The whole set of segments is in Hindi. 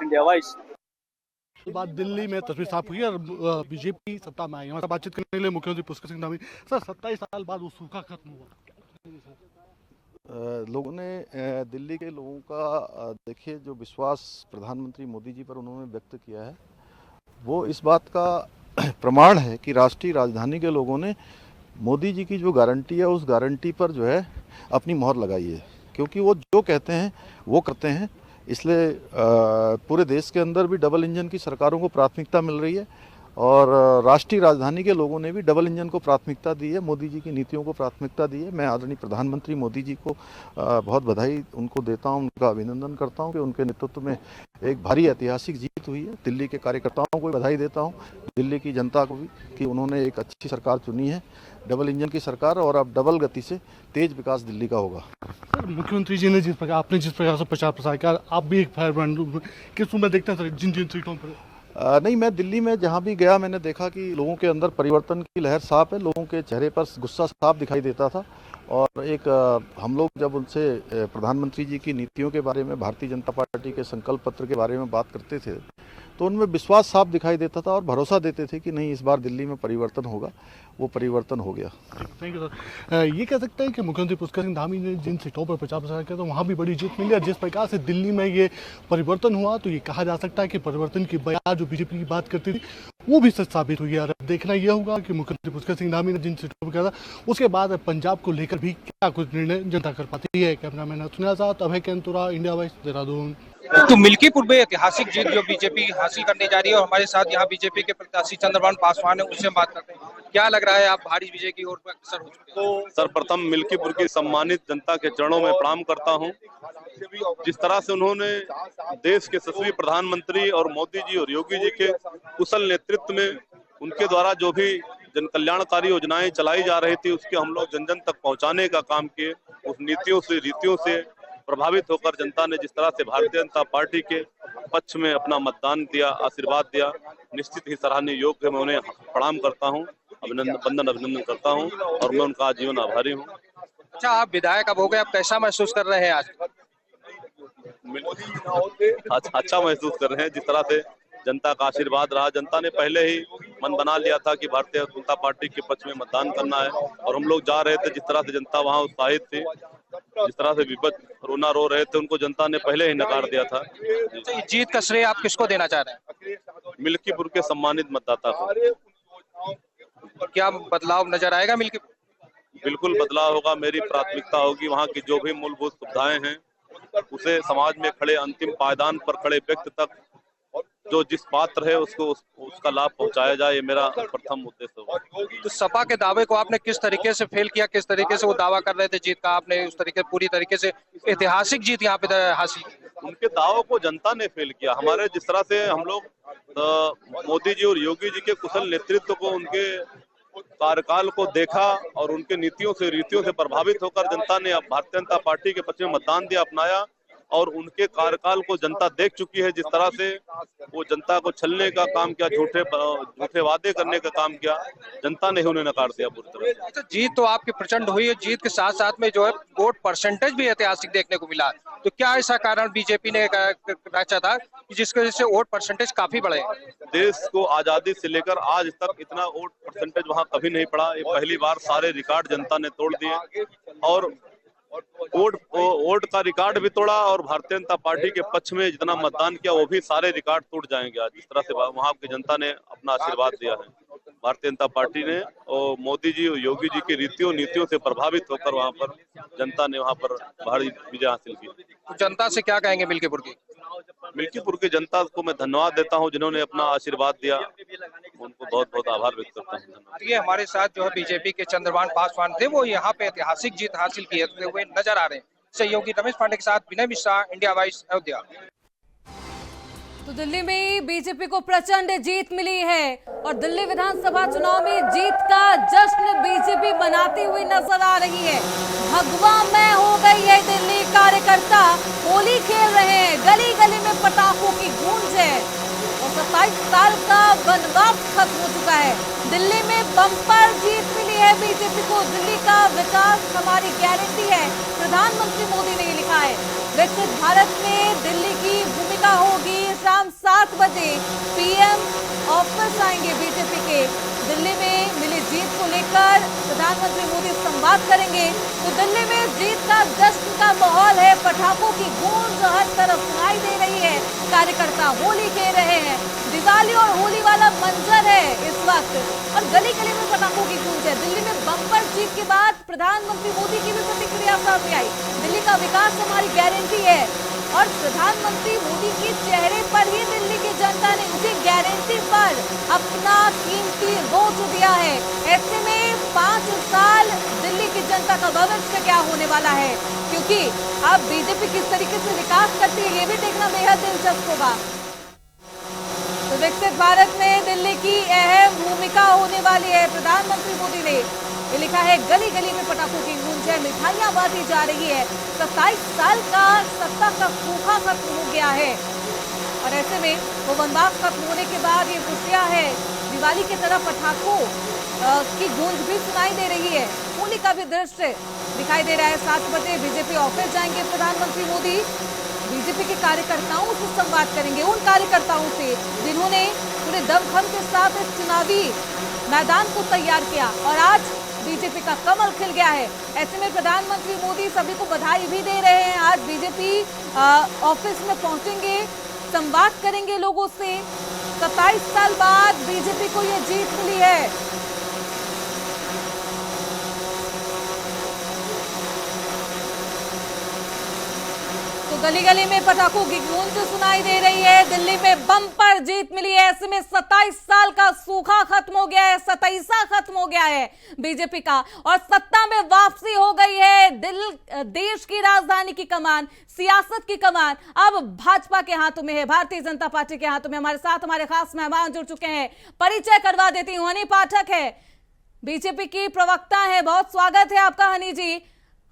India vice. बात दिल्ली में तस्वीर साफ हुई और बीजेपी सत्ता में आई। हमारे साथ बातचीत करने के लिए मुख्यमंत्री पुष्कर सिंह धामी। सर, 27 साल बाद वो सूखा खत्म हुआ। लोगों ने दिल्ली के लोगों का देखिए जो विश्वास प्रधानमंत्री मोदी जी पर उन्होंने व्यक्त किया है वो इस बात का प्रमाण है कि राष्ट्रीय राजधानी के लोगों ने मोदी जी की जो गारंटी है उस गारंटी पर जो है अपनी मोहर लगाई है, क्योंकि वो जो कहते हैं वो करते हैं। इसलिए पूरे देश के अंदर भी डबल इंजन की सरकारों को प्राथमिकता मिल रही है और राष्ट्रीय राजधानी के लोगों ने भी डबल इंजन को प्राथमिकता दी है, मोदी जी की नीतियों को प्राथमिकता दी है। मैं आदरणीय प्रधानमंत्री मोदी जी को बहुत बधाई उनको देता हूं, उनका अभिनंदन करता हूं कि उनके नेतृत्व में एक भारी ऐतिहासिक जीत हुई है। दिल्ली के कार्यकर्ताओं को बधाई देता हूं, दिल्ली की जनता को भी, कि उन्होंने एक अच्छी सरकार चुनी है, डबल इंजन की सरकार, और अब डबल गति से तेज विकास दिल्ली का होगा। सर, मुख्यमंत्री जी ने आपने जिस प्रकार से प्रचार प्रसार किया, आप भी एक फायरब्रांड किस में देखते हैं सर जिन सीटों पर? नहीं, मैं दिल्ली में जहाँ भी गया मैंने देखा कि लोगों के अंदर परिवर्तन की लहर साफ है, लोगों के चेहरे पर गुस्सा साफ दिखाई देता था। और एक हम लोग जब उनसे प्रधानमंत्री जी की नीतियों के बारे में, भारतीय जनता पार्टी के संकल्प पत्र के बारे में बात करते थे तो उनमें विश्वास साफ दिखाई देता था और भरोसा देते थे कि नहीं, इस बार दिल्ली में परिवर्तन होगा। वो परिवर्तन हो गया। Thank you sir. ये कह सकते हैं कि मुख्यमंत्री पुष्कर सिंह धामी ने जिन सीटों पर प्रचार प्रसार किया तो वहाँ भी बड़ी जीत मिली, और जिस प्रकार से दिल्ली में ये परिवर्तन हुआ तो ये कहा जा सकता है कि परिवर्तन की बयान जो बीजेपी की बात करती थी वो भी सच साबित हुई है। और देखना यह होगा कि मुख्यमंत्री पुष्कर सिंह धामी ने जिन सीटों पर किया था उसके बाद पंजाब को लेकर भी क्या कुछ निर्णय जनता कर पाती है। कैमरामैन अतुल साथ अभय कैंतुरा, इंडिया वाइस, देहरादून। तो मिल्कीपुर में ऐतिहासिक जीत जो बीजेपी हासिल करने जा रही है, और हमारे साथ यहाँ बीजेपी के प्रत्याशी चंद्रभान पासवान है, उनसे बात करते हैं। क्या लग रहा है, आप भारी विजय की ओर अग्रसर हो चुके हैं? तो सर्वप्रथम मिल्कीपुर की सम्मानित जनता के चरणों में प्रणाम करता हूँ। जिस तरह से उन्होंने देश के यशस्वी प्रधानमंत्री और मोदी जी और योगी जी के कुशल नेतृत्व में उनके द्वारा जो भी जन कल्याणकारी योजनाएं चलाई जा रही थी उसके हम लोग जन जन तक पहुंचाने का काम किए। उस नीतियों से, रीतियों से प्रभावित होकर जनता ने जिस तरह से भारतीय जनता पार्टी के पक्ष में अपना मतदान दिया, आशीर्वाद दिया, निश्चित ही सराहनीय योग्य। मैं उन्हें प्रणाम करता हूँ, अभिनंदन करता हूँ और मैं उनका आजीवन आभारी हूँ। अच्छा, आप विधायक अब हो गए, आप कैसा महसूस कर रहे हैं आज? अच्छा महसूस कर रहे हैं। जिस तरह से जनता का आशीर्वाद रहा, जनता ने पहले ही मन बना लिया था कि भारतीय जनता पार्टी के पक्ष में मतदान करना है, और हम लोग जा रहे थे। जिस तरह से जनता वहाँ उत्साहित थी, जिस तरह से विपक्ष रोना रो रहे थे, उनको जनता ने पहले ही नकार दिया था। तो जीत का श्रेय आप किसको देना चाह रहे हैं? मिल्कीपुर के सम्मानित मतदाता को। क्या बदलाव नजर आएगा मिल्कीपुर? बिल्कुल बदलाव होगा। मेरी प्राथमिकता होगी वहाँ की जो भी मूलभूत सुविधाएं हैं उसे समाज में खड़े, अंतिम पायदान पर खड़े व्यक्ति तक जो जिस पात्र है उसको उसका लाभ पहुंचाया जाए, ये मेरा प्रथम उद्देश्य होगा। तो सपा के दावे को आपने किस तरीके से फेल किया? किस तरीके से वो दावा कर रहे थे जीत का, आपने उस तरीके पूरी तरीके से ऐतिहासिक जीत यहाँ पे हासिल की? उनके दावों को जनता ने फेल किया। हमारे जिस तरह से हम लोग मोदी जी और योगी जी के कुशल नेतृत्व को, उनके कार्यकाल को देखा और उनके नीतियों से, रीतियों से प्रभावित होकर जनता ने भारतीय जनता पार्टी के पक्ष में मतदान दिया, अपनाया, और उनके कार्यकाल को जनता देख चुकी है। जिस तरह से वो जनता को छलने का काम किया, झूठे वादे करने का काम किया, जनता ने उन्हें नकार दिया पूरी तरह से। अच्छा, जीत तो आपकी प्रचंड हुई है, जीत के साथ साथ में जो है वोट परसेंटेज भी ऐतिहासिक देखने को मिला। तो क्या ऐसा कारण बीजेपी ने रचा था जिसकी वजह से वोट परसेंटेज काफी बढ़े? देश को आजादी से लेकर आज तक इतना वोट परसेंटेज वहाँ कभी नहीं पड़ा। ये पहली बार सारे रिकॉर्ड जनता ने तोड़ दिए, और वोट का रिकॉर्ड भी तोड़ा, और भारतीय जनता पार्टी के पक्ष में जितना मतदान किया वो भी सारे रिकॉर्ड टूट जाएंगे आज। जिस तरह से वहाँ की जनता ने अपना आशीर्वाद दिया है, भारतीय जनता पार्टी ने और मोदी जी और योगी जी की नीतियों से प्रभावित होकर वहाँ पर जनता ने वहाँ पर भारी विजय हासिल की। तो जनता से क्या कहेंगे मिल्कीपुर की? मिल्कीपुर की जनता को मैं धन्यवाद देता हूं जिन्होंने अपना आशीर्वाद दिया, उनको बहुत बहुत आभार व्यक्त करता हूं। ये हमारे साथ जो है बीजेपी के चंद्रभान पासवान थे, वो यहाँ पे ऐतिहासिक जीत हासिल किए हुए नजर आ रहे हैं। सहयोगी रमेश पांडे के साथ विनय मिश्रा, इंडिया वाइस, अयोध्या। तो दिल्ली में बीजेपी को प्रचंड जीत मिली है और दिल्ली विधानसभा चुनाव में जीत का जश्न बीजेपी मनाती हुई नजर आ रही है। भगवा मैं हो गई है, दिल्ली कार्यकर्ता होली खेल रहे हैं, गली गली में पटाखों की गूंज है और 27 साल का वनवास खत्म हो चुका है। दिल्ली में बम्पर जीत मिली है बीजेपी को। दिल्ली का विकास हमारी गारंटी है, प्रधानमंत्री मोदी ने लिखा है। विकसित भारत में दिल्ली की भूमिका होगी। 7 बजे पीएम ऑफिस आएंगे बीजेपी के। दिल्ली में मिली जीत को लेकर प्रधानमंत्री मोदी संवाद करेंगे। तो दिल्ली में जीत का जश्न का माहौल है, पटाखों की गूंज हर तरफ सुनाई दे रही है, कार्यकर्ता होली खेल रहे हैं, दिवाली और होली वाला मंजर है इस वक्त, और गली गली में पटाखों की गूंज है। दिल्ली में बम्पर जीत के बाद प्रधानमंत्री मोदी की भी प्रतिक्रिया सामने आई। दिल्ली का विकास हमारी गारंटी है, और प्रधानमंत्री मोदी के चेहरे पर ही दिल्ली की जनता ने उसी गारंटी पर अपना कीमती वोट दिया है। ऐसे में 5 साल दिल्ली की जनता का भविष्य क्या होने वाला है, क्योंकि अब बीजेपी किस तरीके से विकास करती है ये भी देखना बेहद दिलचस्प होगा। तो विकसित भारत में दिल्ली की अहम भूमिका होने वाली है। प्रधानमंत्री मोदी ने ये लिखा है, गली गली में पटाखों की गूंज है, मिठाइयां बांटी जा रही है, 27 साल का सत्ता का सूखा खत्म हो गया है, और ऐसे में वो वनवास खत्म होने के बाद ये खुशियां है। दिवाली की तरह पटाखों की गूंज भी सुनाई दे रही है। होली का भी दृश्य दिखाई दे रहा है। 7 बजे बीजेपी ऑफिस जाएंगे प्रधानमंत्री मोदी। बीजेपी के कार्यकर्ताओं से संवाद करेंगे, उन कार्यकर्ताओं से जिन्होंने पूरे दमखम के साथ इस चुनावी मैदान को तैयार किया, और आज बीजेपी का कमल खिल गया है। ऐसे में प्रधानमंत्री मोदी सभी को बधाई भी दे रहे हैं। आज बीजेपी ऑफिस में पहुंचेंगे, संवाद करेंगे लोगों से। 27 साल बाद बीजेपी को यह जीत मिली है। तो गली गली में पटाखों की गूंज सुनाई दे रही है। दिल्ली में बम्पर जीत मिली है। ऐसे में 27 साल का सूखा खत्म हो गया है, 27 खत्म हो गया है बीजेपी का, और सत्ता में वापसी हो गई है। देश की राजधानी की कमान, सियासत की कमान अब भाजपा के हाथों में है, भारतीय जनता पार्टी के हाथों में। हमारे साथ हमारे खास मेहमान जुड़ चुके हैं, परिचय करवा देती हूँ। हनी पाठक है, बीजेपी की प्रवक्ता है, बहुत स्वागत है आपका हनी जी।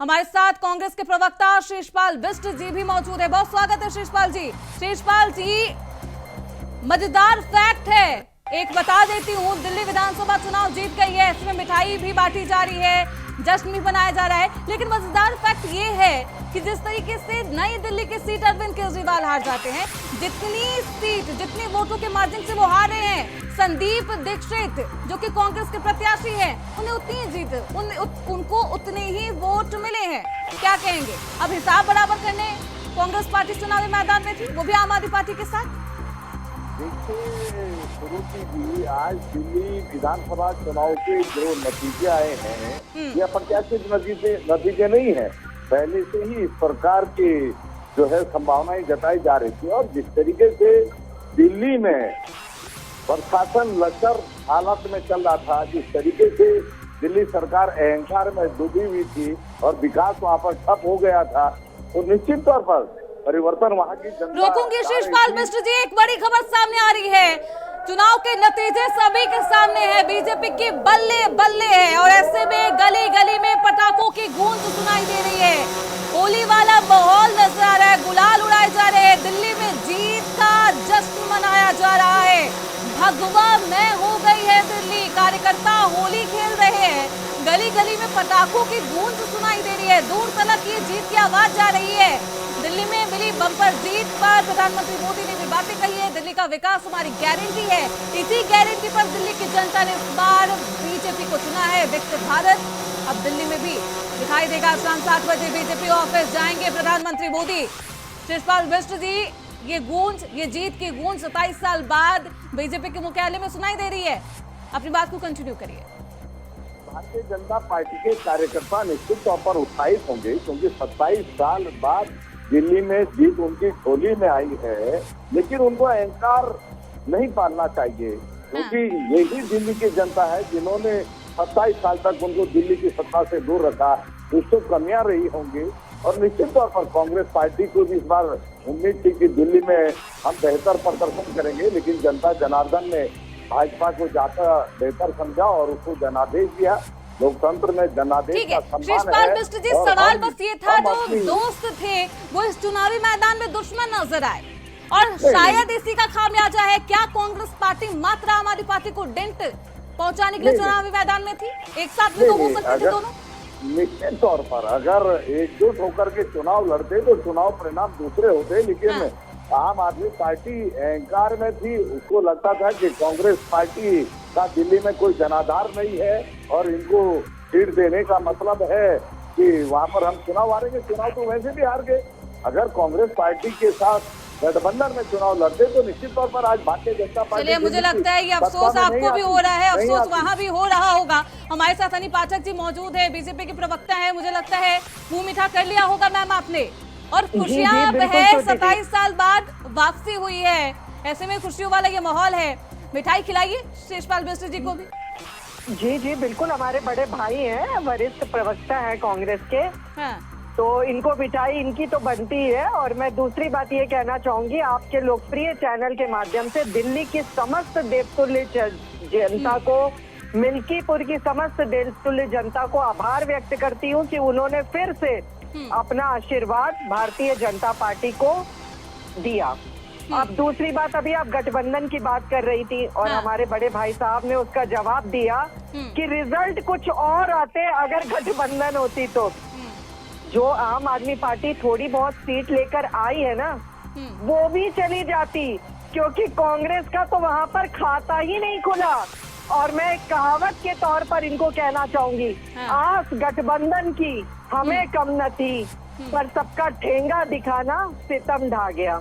हमारे साथ कांग्रेस के प्रवक्ता शीशपाल बिष्ट जी भी मौजूद है, बहुत स्वागत है शीशपाल जी। शीशपाल जी, मजेदार फैक्ट है, एक बता देती हूँ, दिल्ली विधानसभा चुनाव जीत गई है, इसमें मिठाई भी बांटी जा रही है, जश्न भी मनाया जा रहा है, लेकिन मजेदार फैक्ट ये है कि जिस तरीके से नई दिल्ली की सीट अरविंद केजरीवाल हार जाते हैं, जितनी वोटों के मार्जिन से वो हारे हैं, संदीप दीक्षित जो कि कांग्रेस के प्रत्याशी हैं, उन्हें उतनी जीत उनको उतने ही वोट मिले हैं। क्या कहेंगे, अब हिसाब बराबर करने कांग्रेस पार्टी चुनावी मैदान में थी, वो भी आम आदमी पार्टी के साथ। देखिए सुरुचि जी, आज दिल्ली विधानसभा चुनाव के जो नतीजे आए हैं, ये अप्रत्याशित नतीजे नहीं है। पहले से ही इस प्रकार की जो है संभावनाएं जताई जा रही थी, और जिस तरीके से दिल्ली में प्रशासन लचर हालत में चल रहा था, जिस तरीके से दिल्ली सरकार अहंकार में डूबी हुई थी और विकास वहाँ पर ठप हो गया था, तो निश्चित तौर पर परिवर्तन वहाँ की जनता। रोकूंगी शीशपाल मिश्र जी, एक बड़ी खबर सामने आ रही है, चुनाव के नतीजे सभी के सामने हैं, बीजेपी की बल्ले बल्ले है, और ऐसे में गली गली में पटाखों की गूंज सुनाई दे रही है, होली वाला माहौल नजर आ रहा है, गुलाल उड़ाए जा रहे हैं, दिल्ली में जीत का जश्न मनाया जा रहा है, भगवा मैं हो गई है दिल्ली, कार्यकर्ता होली खेल रहे हैं, गली गली में पटाखों की गूंज सुनाई दे रही है, दूर तक ये जीत की आवाज जा रही है। दिल्ली में मिली बम्पर जीत पर प्रधानमंत्री मोदी ने भी बातें कही है, दिल्ली का विकास हमारी गारंटी है, इसी गारंटी पर दिल्ली की जनता ने इस बार बीजेपी को चुना है। विकसित भारत अब दिल्ली में भी दिखाई देगा। शाम 7 बजे बीजेपी ऑफिस जाएंगे प्रधानमंत्री मोदी। शिशपाल बिष्ट जी, ये गूंज, ये जीत की गूंज 27 साल बाद बीजेपी के मुख्यालय में सुनाई दे रही है, अपनी बात को कंटिन्यू करिए। भारतीय जनता पार्टी के कार्यकर्ता निश्चित तौर पर उत्साहित होंगे, क्योंकि 27 साल बाद दिल्ली में जीत उनकी झोली में आई है, लेकिन उनको अहंकार नहीं पालना चाहिए, क्योंकि यही दिल्ली की जनता है जिन्होंने 27 साल तक उनको दिल्ली की सत्ता से दूर रखा। कुछ तो कमियां रही होंगी, और निश्चित तौर पर कांग्रेस पार्टी को भी इस बार उम्मीद थी कि दिल्ली में हम बेहतर प्रदर्शन करेंगे, लेकिन जनता जनार्दन ने भाजपा को जाकर बेहतर समझा और उसको जनादेश दिया। लोकतंत्र में जनादेश का सम्मान है। बिष्ट जी, सवाल बस ये था, जो दोस्त थे वो इस चुनावी मैदान में दुश्मन नजर आए, और शायद इसी का खामियाजा है। क्या कांग्रेस पार्टी मात्र आम आदमी पार्टी को डेंट पहुंचाने के लिए चुनावी मैदान में थी? एक साथ में तो हो सकते थे दोनों। निश्चित तौर पर अगर एकजुट होकर के चुनाव लड़ते तो चुनाव परिणाम दूसरे होते, लेकिन आम आदमी पार्टी अहंकार में थी, उसको लगता था कि कांग्रेस पार्टी का दिल्ली में कोई जनाधार नहीं है और इनको सीट देने का मतलब है कि वहां पर हम चुनाव हारेंगे। चुनाव तो वैसे भी हार गए। अगर कांग्रेस पार्टी के साथ गठबंधन में चुनाव लड़ते तो निश्चित तौर पर आज भारतीय जनता पार्टी। चलिए, मुझे लगता है ये अफसोस आपको भी हो रहा है, अफसोस वहाँ भी हो रहा होगा। हमारे साथ हनी पाठक जी मौजूद है, बीजेपी के प्रवक्ता है। मुझे लगता है मुंह मीठा कर लिया होगा मैम आपने, और खुशियां अब है, 27 साल बाद वापसी हुई है, ऐसे में खुशियों वाला ये माहौल है। मिठाई खिलाइए शिषपाल मिश्र जी को भी। जी जी बिल्कुल, हमारे बड़े भाई हैं, वरिष्ठ प्रवक्ता है कांग्रेस के। हाँ। तो इनको मिठाई इनकी तो बनती है। और मैं दूसरी बात ये कहना चाहूंगी, आपके लोकप्रिय चैनल के माध्यम से दिल्ली की समस्त देवतुल्य जनता को, मिल्कीपुर की समस्त देवतुल्य जनता को आभार व्यक्त करती हूँ कि उन्होंने फिर से अपना आशीर्वाद भारतीय जनता पार्टी को दिया। अब दूसरी बात, अभी आप गठबंधन की बात कर रही थी और हमारे बड़े भाई साहब ने उसका जवाब दिया कि रिजल्ट कुछ और आते अगर गठबंधन होती तो। जो आम आदमी पार्टी थोड़ी बहुत सीट लेकर आई है ना, वो भी चली जाती, क्योंकि कांग्रेस का तो वहां पर खाता ही नहीं खुला। और मैं एक कहावत के तौर पर इनको कहना चाहूंगी, आस गठबंधन की हमें कम न थी, पर सबका ठेंगा दिखाना सितम ढा गया।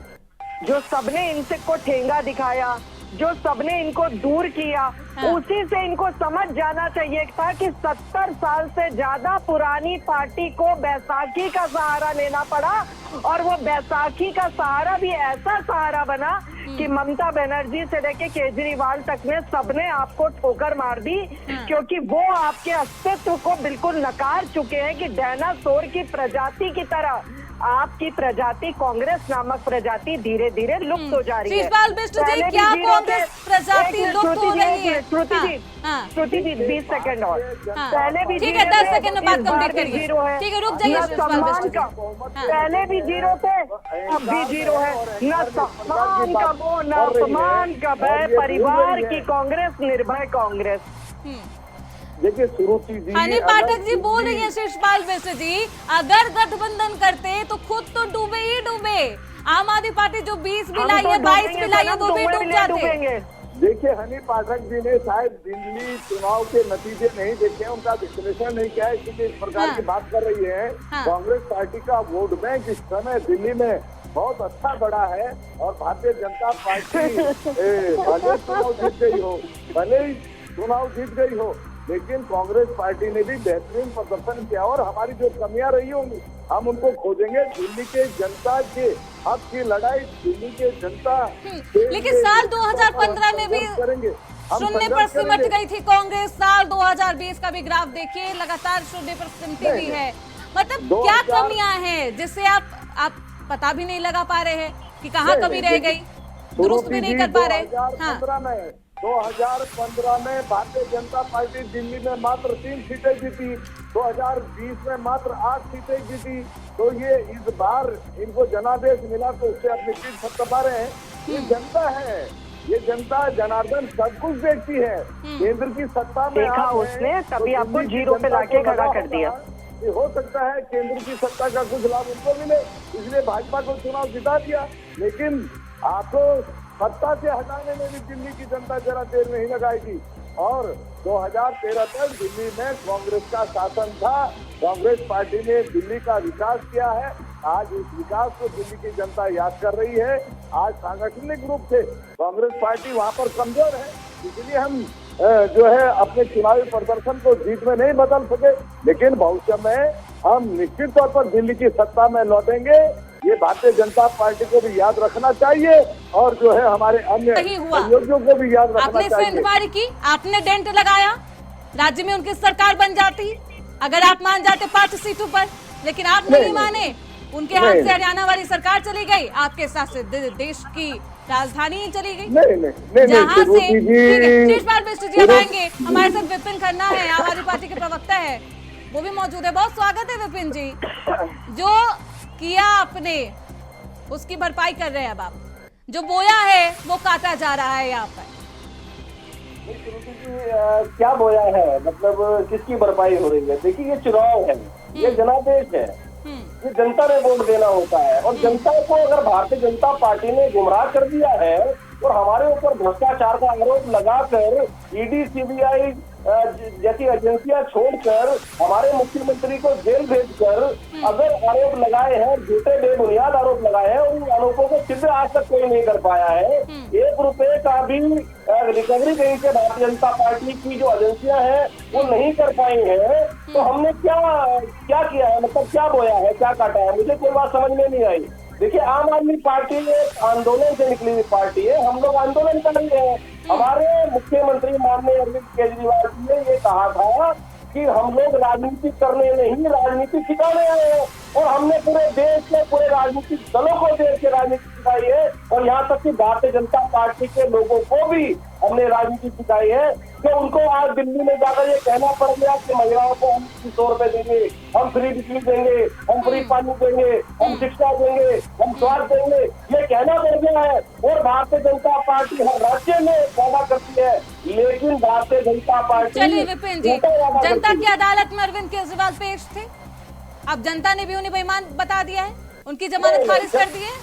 जो सबने इनसे को ठेंगा दिखाया, जो सबने इनको दूर किया, उसी से इनको समझ जाना चाहिए था कि 70 साल से ज्यादा पुरानी पार्टी को बैसाखी का सहारा लेना पड़ा। और वो बैसाखी का सहारा भी ऐसा सहारा बना कि ममता बनर्जी से लेके केजरीवाल तक में सबने आपको ठोकर मार दी, क्योंकि वो आपके अस्तित्व को बिल्कुल नकार चुके हैं कि डायनासोर की प्रजाति की तरह आपकी प्रजाति, कांग्रेस नामक प्रजाति धीरे धीरे लुप्त हो जा रही है। शिषपाल मिश्र जी, क्या कांग्रेस प्रजाति लुप्त हो रही है? श्रुति जी 20 सेकंड और पहले भी ठीक है, 10 सेकंड में बात कंप्लीट करिए। जीरो है, ठीक है, रुक जाइए शिषपाल मिश्र जी। पहले भी जीरो थे, अब भी जीरो है। न सम्मान का मोह, न अपमान का भय, परिवार की कांग्रेस, निर्भय कांग्रेस। देखिए श्रुति जी, हनी पाठक जी बोल रही है शिषपाल मिश्र जी, अगर गठबंधन करते तो खुद तो डूबे ही डूबे। आम आदमी पार्टी जो 20 भी लाई है, 22 भी लाई है, वो भी डूब जाते। देखिए हनी पाठक जी ने शायद दिल्ली चुनाव के नतीजे नहीं देखे, उनका विश्लेषण नहीं किया है, इसलिए इस प्रकार की बात कर रही है। कांग्रेस पार्टी का वोट बैंक इस समय दिल्ली में बहुत अच्छा बढ़ा है और भारतीय जनता पार्टी भले चुनाव जीत गई हो, भले ही चुनाव जीत गई हो, लेकिन कांग्रेस पार्टी ने भी बेहतरीन प्रदर्शन किया और हमारी जो कमियां रही होंगी हम उनको खोजेंगे। दिल्ली के जनता के हक की लड़ाई दिल्ली के जनता लेकिन साल 2015 में भी करेंगे, शून्य पर सिमट गई थी कांग्रेस। साल 2020 का भी ग्राफ देखिए, लगातार शून्य पर सिमटी हुई है। मतलब क्या कमियां हैं जिससे आप पता भी नहीं लगा पा रहे हैं कि कहाँ कमी रह गई, दुरुस्त भी नहीं कर पा रहे? 2015 में भारतीय जनता पार्टी दिल्ली में मात्र 3 सीटें जीती, 2020 में मात्र 8 सीटें जीती। तो ये इस बार इनको जनादेश मिला तो उससे अपनी पीठ थपथपा रहे हैं। ये जनता है, ये जनता जनार्दन सब कुछ देखती है। केंद्र की सत्ता में देखा उसने, तभी आपको जीरो पे लाके खड़ा कर दिया। हो सकता है केंद्र की सत्ता का कुछ लाभ उनको मिले, इसलिए भाजपा को चुनाव जिता दिया, लेकिन आपको सत्ता से हटाने में भी दिल्ली की जनता जरा देर नहीं लगाएगी। और 2013 तक दिल्ली में कांग्रेस का शासन था, कांग्रेस पार्टी ने दिल्ली का विकास किया है। आज इस विकास को दिल्ली की जनता याद कर रही है। आज सांगठनिक रूप से कांग्रेस पार्टी वहां पर कमजोर है, इसलिए हम जो है अपने चुनावी प्रदर्शन को जीत में नहीं बदल सके, लेकिन भविष्य में हम निश्चित तौर पर दिल्ली की सत्ता में लौटेंगे। ये भारतीय जनता पार्टी को भी याद रखना चाहिए और जो है हमारे अन्य सहयोगियों को भी याद रखना चाहिए। आपने सेंधमारी की, आपने डेंट लगाया, राज्य में उनकी सरकार बन जाती अगर आप मान जाते 5 सीटों पर, लेकिन आप नहीं माने। उनके हाथ से हरियाणा वाली सरकार चली गई, आपके साथ से देश की राजधानी ही चली गई। जहाँ से शिषपाल मिश्र जी अब आएंगे, हमारे साथ विपिन खन्ना है, आम आदमी पार्टी के प्रवक्ता है, वो भी मौजूद है। बहुत स्वागत है विपिन जी। जो किया आपने उसकी भरपाई कर रहे हैं अब आप, जो बोया है वो काटा जा रहा है यहाँ पर। क्या बोया है, मतलब किसकी भरपाई हो रही है? देखिए ये चुनाव है, ये जनादेश है। ये जनता ने वोट देना होता है। और जनता को अगर भारतीय जनता पार्टी ने गुमराह कर दिया है और हमारे ऊपर भ्रष्टाचार का आरोप लगाकर ईडी सीबीआई जैसी एजेंसियां छोड़कर हमारे मुख्यमंत्री को जेल भेजकर अगर आरोप लगाए हैं, झूठे बेबुनियाद आरोप लगाए हैं, और उन आरोपों को सिद्ध आज तक कोई नहीं कर पाया है। 1 रुपए का भी रिकवरी कहीं से भारतीय जनता पार्टी की जो एजेंसियां हैं वो नहीं कर पाई है। तो हमने क्या किया है, मतलब क्या बोया है, क्या काटा है, मुझे कोई बात समझ में नहीं आई। देखिए, आम आदमी पार्टी एक आंदोलन से निकली हुई पार्टी है, हम लोग आंदोलन कर रहे हैं। हमारे मुख्यमंत्री माननीय अरविंद केजरीवाल जी ने ये कहा था कि हम लोग राजनीति करने नहीं, राजनीति सिखाने आए हैं। और हमने पूरे देश के पूरे राजनीतिक दलों को देश की राजनीति सिखाई है, और यहाँ तक कि भारतीय जनता पार्टी के लोगों को भी हमने राजनीति सिखाई है। कि उनको आज दिल्ली में जाकर ये कहना पड़ गया कि महिलाओं को हम 100 रुपए देंगे, हम फ्री बिजली देंगे, हम फ्री पानी देंगे, हम शिक्षा देंगे, हम स्वास्थ्य देंगे, ये कहना पड़ गया है। और भारतीय जनता पार्टी हर राज्य में वादा करती है, लेकिन भारतीय जनता पार्टी। चलिए विपिन जी, जनता की अदालत में अरविंद केजरीवाल पेश थे, अब जनता ने भी उन्हें बेईमान बता दिया है, उनकी जमानत खारिज कर दी है।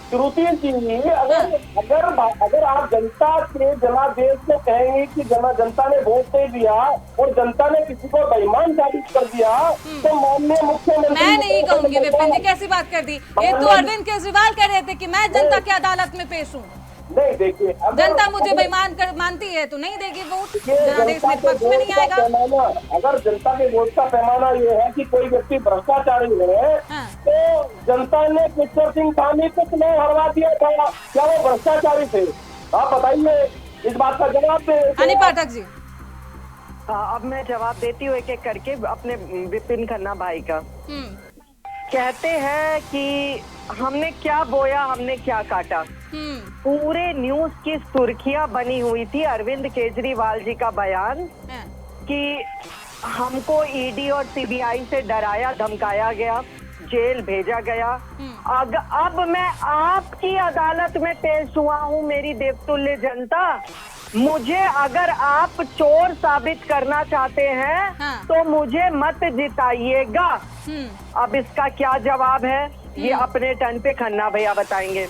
श्रुति जी, अगर आप जनता के जनादेश को कहेंगे कि जनता ने वोट नहीं दिया और जनता ने किसी को बेईमान साबित कर दिया, तो माननीय मुख्यमंत्री। मैं नहीं कहूंगी विपिन जी, कैसी बात कर दी। एक तो अरविंद केजरीवाल कह रहे थे कि मैं जनता की अदालत में पेश हूँ। नहीं, देखिए, जनता मुझे बेईमान मानती है तो नहीं देगी वोट, जनादेश मेरे पक्ष में नहीं आएगा। अगर जनता के वोट का पैमाना ये है कि कोई व्यक्ति भ्रष्टाचारी है, तो जनता ने किशोर सिंह धामी को चुनाव हरवा दिया था, क्या वो भ्रष्टाचारी थे? आप बताइए, इस बात का जवाब दे। अनिल पाठक जी, अब मैं जवाब देती हूँ एक एक करके अपने विपिन खन्ना भाई का। कहते हैं कि हमने क्या बोया, हमने क्या काटा। पूरे न्यूज की सुर्खियां बनी हुई थी अरविंद केजरीवाल जी का बयान कि हमको ईडी और सीबीआई से डराया धमकाया गया, जेल भेजा गया। अब मैं आपकी अदालत में पेश हुआ हूँ, मेरी देवतुल्य जनता। मुझे अगर आप चोर साबित करना चाहते हैं तो मुझे मत जिताइएगा। अब इसका क्या जवाब है, ये अपने टर्न पे खन्ना भैया बताएंगे।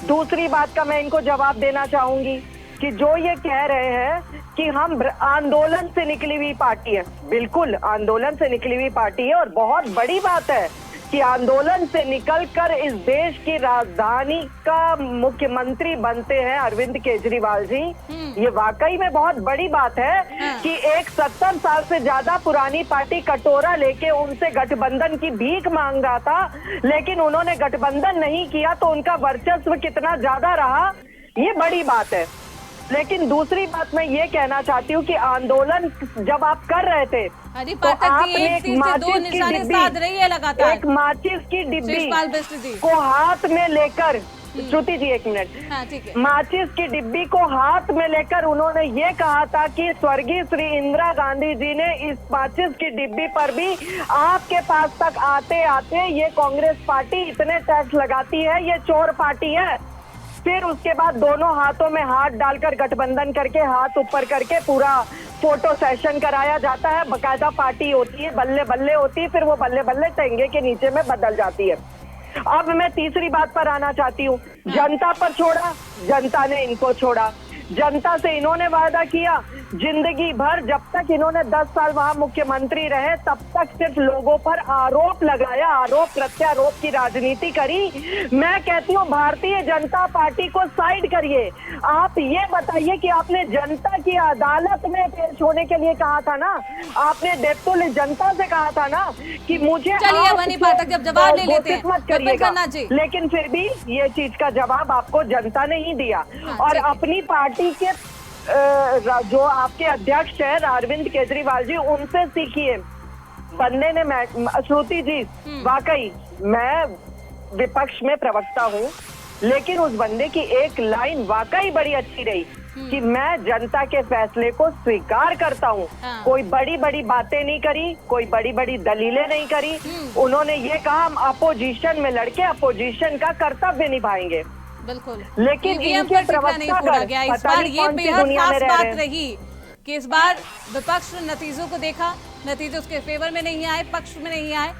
दूसरी बात का मैं इनको जवाब देना चाहूंगी कि जो ये कह रहे हैं कि हम आंदोलन से निकली हुई पार्टी है, बिल्कुल आंदोलन से निकली हुई पार्टी है। और बहुत बड़ी बात है कि आंदोलन से निकलकर इस देश की राजधानी का मुख्यमंत्री बनते हैं अरविंद केजरीवाल जी। ये वाकई में बहुत बड़ी बात है कि एक 70 साल से ज्यादा पुरानी पार्टी कटोरा लेके उनसे गठबंधन की भीख मांग रहा था, लेकिन उन्होंने गठबंधन नहीं किया तो उनका वर्चस्व कितना ज्यादा रहा, ये बड़ी बात है। लेकिन दूसरी बात मैं ये कहना चाहती हूँ कि आंदोलन जब आप कर रहे थे तो आपने एक माचिस की डिब्बी, एक माचिस की डिब्बी को हाथ में लेकर, श्रुति जी एक मिनट, ठीक है, माचिस की डिब्बी को हाथ में लेकर उन्होंने ये कहा था कि स्वर्गीय श्री इंदिरा गांधी जी ने इस माचिस की डिब्बी पर भी आपके पास तक आते आते ये कांग्रेस पार्टी इतने टैक्स लगाती है, ये चोर पार्टी है। फिर उसके बाद दोनों हाथों में हाथ डालकर गठबंधन करके हाथ ऊपर करके पूरा फोटो सेशन कराया जाता है। बकायदा पार्टी होती है, बल्ले बल्ले होती है, फिर वो बल्ले बल्ले टेंगे के नीचे में बदल जाती है। अब मैं तीसरी बात पर आना चाहती हूँ। जनता पर छोड़ा, जनता ने इनको छोड़ा। जनता से इन्होंने वादा किया जिंदगी भर, जब तक इन्होंने 10 साल वहां मुख्यमंत्री रहे तब तक सिर्फ लोगों पर आरोप लगाया, आरोप प्रत्यारोप की राजनीति करी। मैं कहती हूँ भारतीय जनता पार्टी को साइड करिए। आप ये बताइए कि आपने जनता की अदालत में पेश होने के लिए कहा था ना, आपने देवतुल्य जनता से कहा था ना कि मुझे जब जवाब ले लेते हैं मत करिएगा, लेकिन फिर भी ये चीज का जवाब आपको जनता ने ही दिया। और अपनी पार्टी के जो आपके अध्यक्ष है अरविंद केजरीवाल जी, उनसे सीखिए। बंदे ने, श्रुति जी वाकई मैं विपक्ष में प्रवक्ता हूँ, लेकिन उस बंदे की एक लाइन वाकई बड़ी अच्छी रही कि मैं जनता के फैसले को स्वीकार करता हूँ। कोई बड़ी बड़ी बातें नहीं करी, कोई बड़ी बड़ी दलीलें नहीं करी। उन्होंने ये कहा हम अपोजिशन में लड़के अपोजिशन का कर्तव्य निभाएंगे। बिल्कुल, लेकिन इनके प्रवक्ता गया। इस बार ये बेहद खास बात रही कि इस बार विपक्ष ने नतीजों को देखा, नतीजे उसके फेवर में नहीं आए, पक्ष में नहीं आए,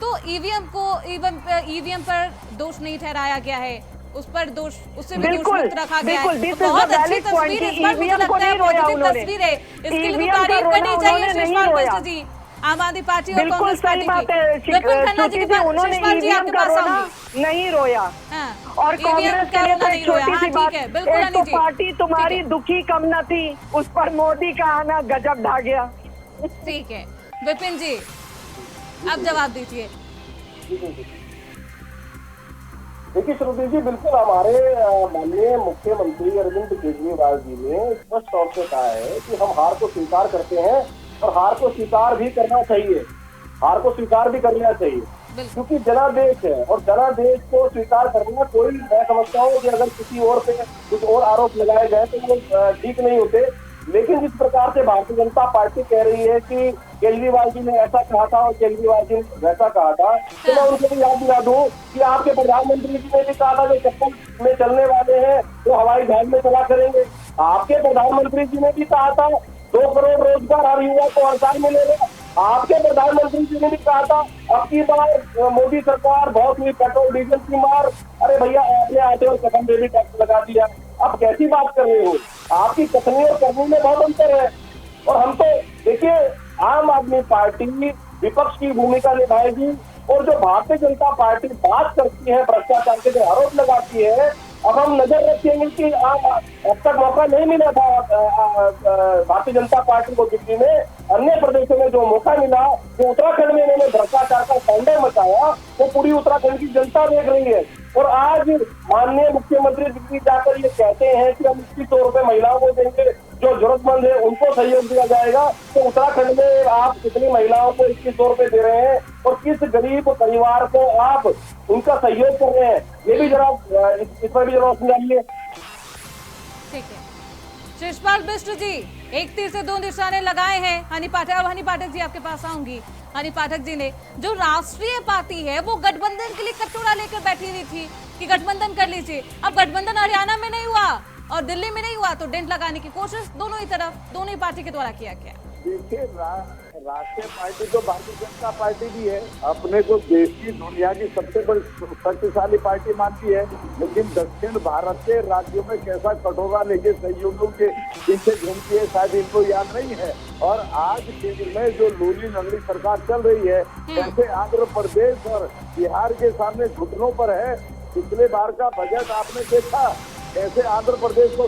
तो ईवीएम पर दोष नहीं ठहराया गया है, उस पर दोष, उससे भी दोष मुक्त रखा गया है। तो बहुत अच्छी तस्वीर है, इस बार मुझे लगता है पॉजिटिव तस्वीर है, इसके लिए तो तारीफ करनी चाहिए शिषपाल बिष्ट जी, आम आदमी पार्टी और कांग्रेस पार्टी की। विपिन खन्ना जी के पास, शिषपाल जी आपके पास आऊंगी। नहीं रोया और कांग्रेस के लिए तो एक छोटी सी बात, एक तो पार्टी तुम्हारी दुखी कम न थी, उस पर मोदी का आना गजब ढा गया। ठीक है विपिन जी, आप जवाब दीजिए। देखिए श्रुति जी, बिल्कुल हमारे माननीय मुख्यमंत्री अरविंद केजरीवाल जी ने स्पष्ट तौर से कहा है कि हम हार को स्वीकार करते हैं और हार को स्वीकार भी करना चाहिए, हार को स्वीकार भी करना चाहिए, क्योंकि जनादेश है और जनादेश को स्वीकार करना कोई, मैं समझता हूँ कि अगर किसी और पे कुछ और आरोप लगाए गए तो वो ठीक नहीं होते। लेकिन जिस प्रकार से भारतीय जनता पार्टी कह रही है कि केजरीवाल जी ने ऐसा कहा था और केजरीवाल जी ने वैसा कहा था, तो मैं उनको भी याद दिला दूं कि आपके प्रधानमंत्री जी ने भी कहा था कि चप्पल में चलने वाले हैं तो हवाई जहाज में चला करेंगे। आपके प्रधानमंत्री जी ने भी कहा था 2 करोड़ रोजगार हर युवा को हर साल मिलेगा। आपके प्रधानमंत्री जी ने भी कहा था अब की बार मोदी सरकार बहुत हुई पेट्रोल डीजल की मार, अरे भैया आपने आटे और कदम में भी टैक्स लगा दिया। आप कैसी बात कर रहे हो? आपकी कथनी और करनी में बहुत अंतर है। और हम तो देखिए, आम आदमी पार्टी विपक्ष की भूमिका निभाएगी और जो भारतीय जनता पार्टी बात करती है, भ्रष्टाचार के जो आरोप लगाती है, अब हम नजर रखेंगे कि अब तक मौका नहीं मिला था भारतीय जनता पार्टी को दिल्ली में, अन्य प्रदेशों में जो मौका मिला, जो उत्तराखंड में इन्होंने भ्रष्टाचार का तांडव मचाया, वो पूरी उत्तराखंड की जनता देख रही है। और आज माननीय मुख्यमंत्री दिल्ली जाकर ये कहते हैं कि हम 2100 रुपए महिलाओं को देंगे, जो जरूरतमंद है उनको सहयोग दिया जाएगा। तो उत्तराखंड में आप कितनी महिलाओं को 2100 रुपए दे रहे हैं और किस गरीब परिवार को आप उनका सहयोग कर रहे हैं, ये भी जरा इस पर भी जरा समझाइए। ठीक है शिषपाल बिष्ट जी, एक तीर से 2 निशाने लगाए हैं हनी पाठक। अब हनी पाठक जी आपके पास आऊंगी। हनी पाठक जी ने, जो राष्ट्रीय पार्टी है वो गठबंधन के लिए कटोरा लेकर बैठी हुई थी कि गठबंधन कर लीजिए। अब गठबंधन हरियाणा में नहीं हुआ और दिल्ली में नहीं हुआ, तो डेंट लगाने की कोशिश दोनों ही तरफ, दोनों ही पार्टी के द्वारा किया गया। देखिए, राष्ट्रीय पार्टी तो भारतीय जनता पार्टी भी है, अपने को देश की दुनिया की सबसे बड़ी शक्तिशाली पार्टी मानती है, लेकिन दक्षिण भारत के राज्यों में कैसा कटोरा लेके सहयोगियों के पीछे घूमती है शायद इनको याद नहीं है। और आज केंद्र में जो लूली लंगड़ी सरकार चल रही है, कैसे आंध्र प्रदेश और बिहार के सामने घुटनों पर है। पिछले बार का बजट आपने देखा कैसे आंध्र प्रदेश को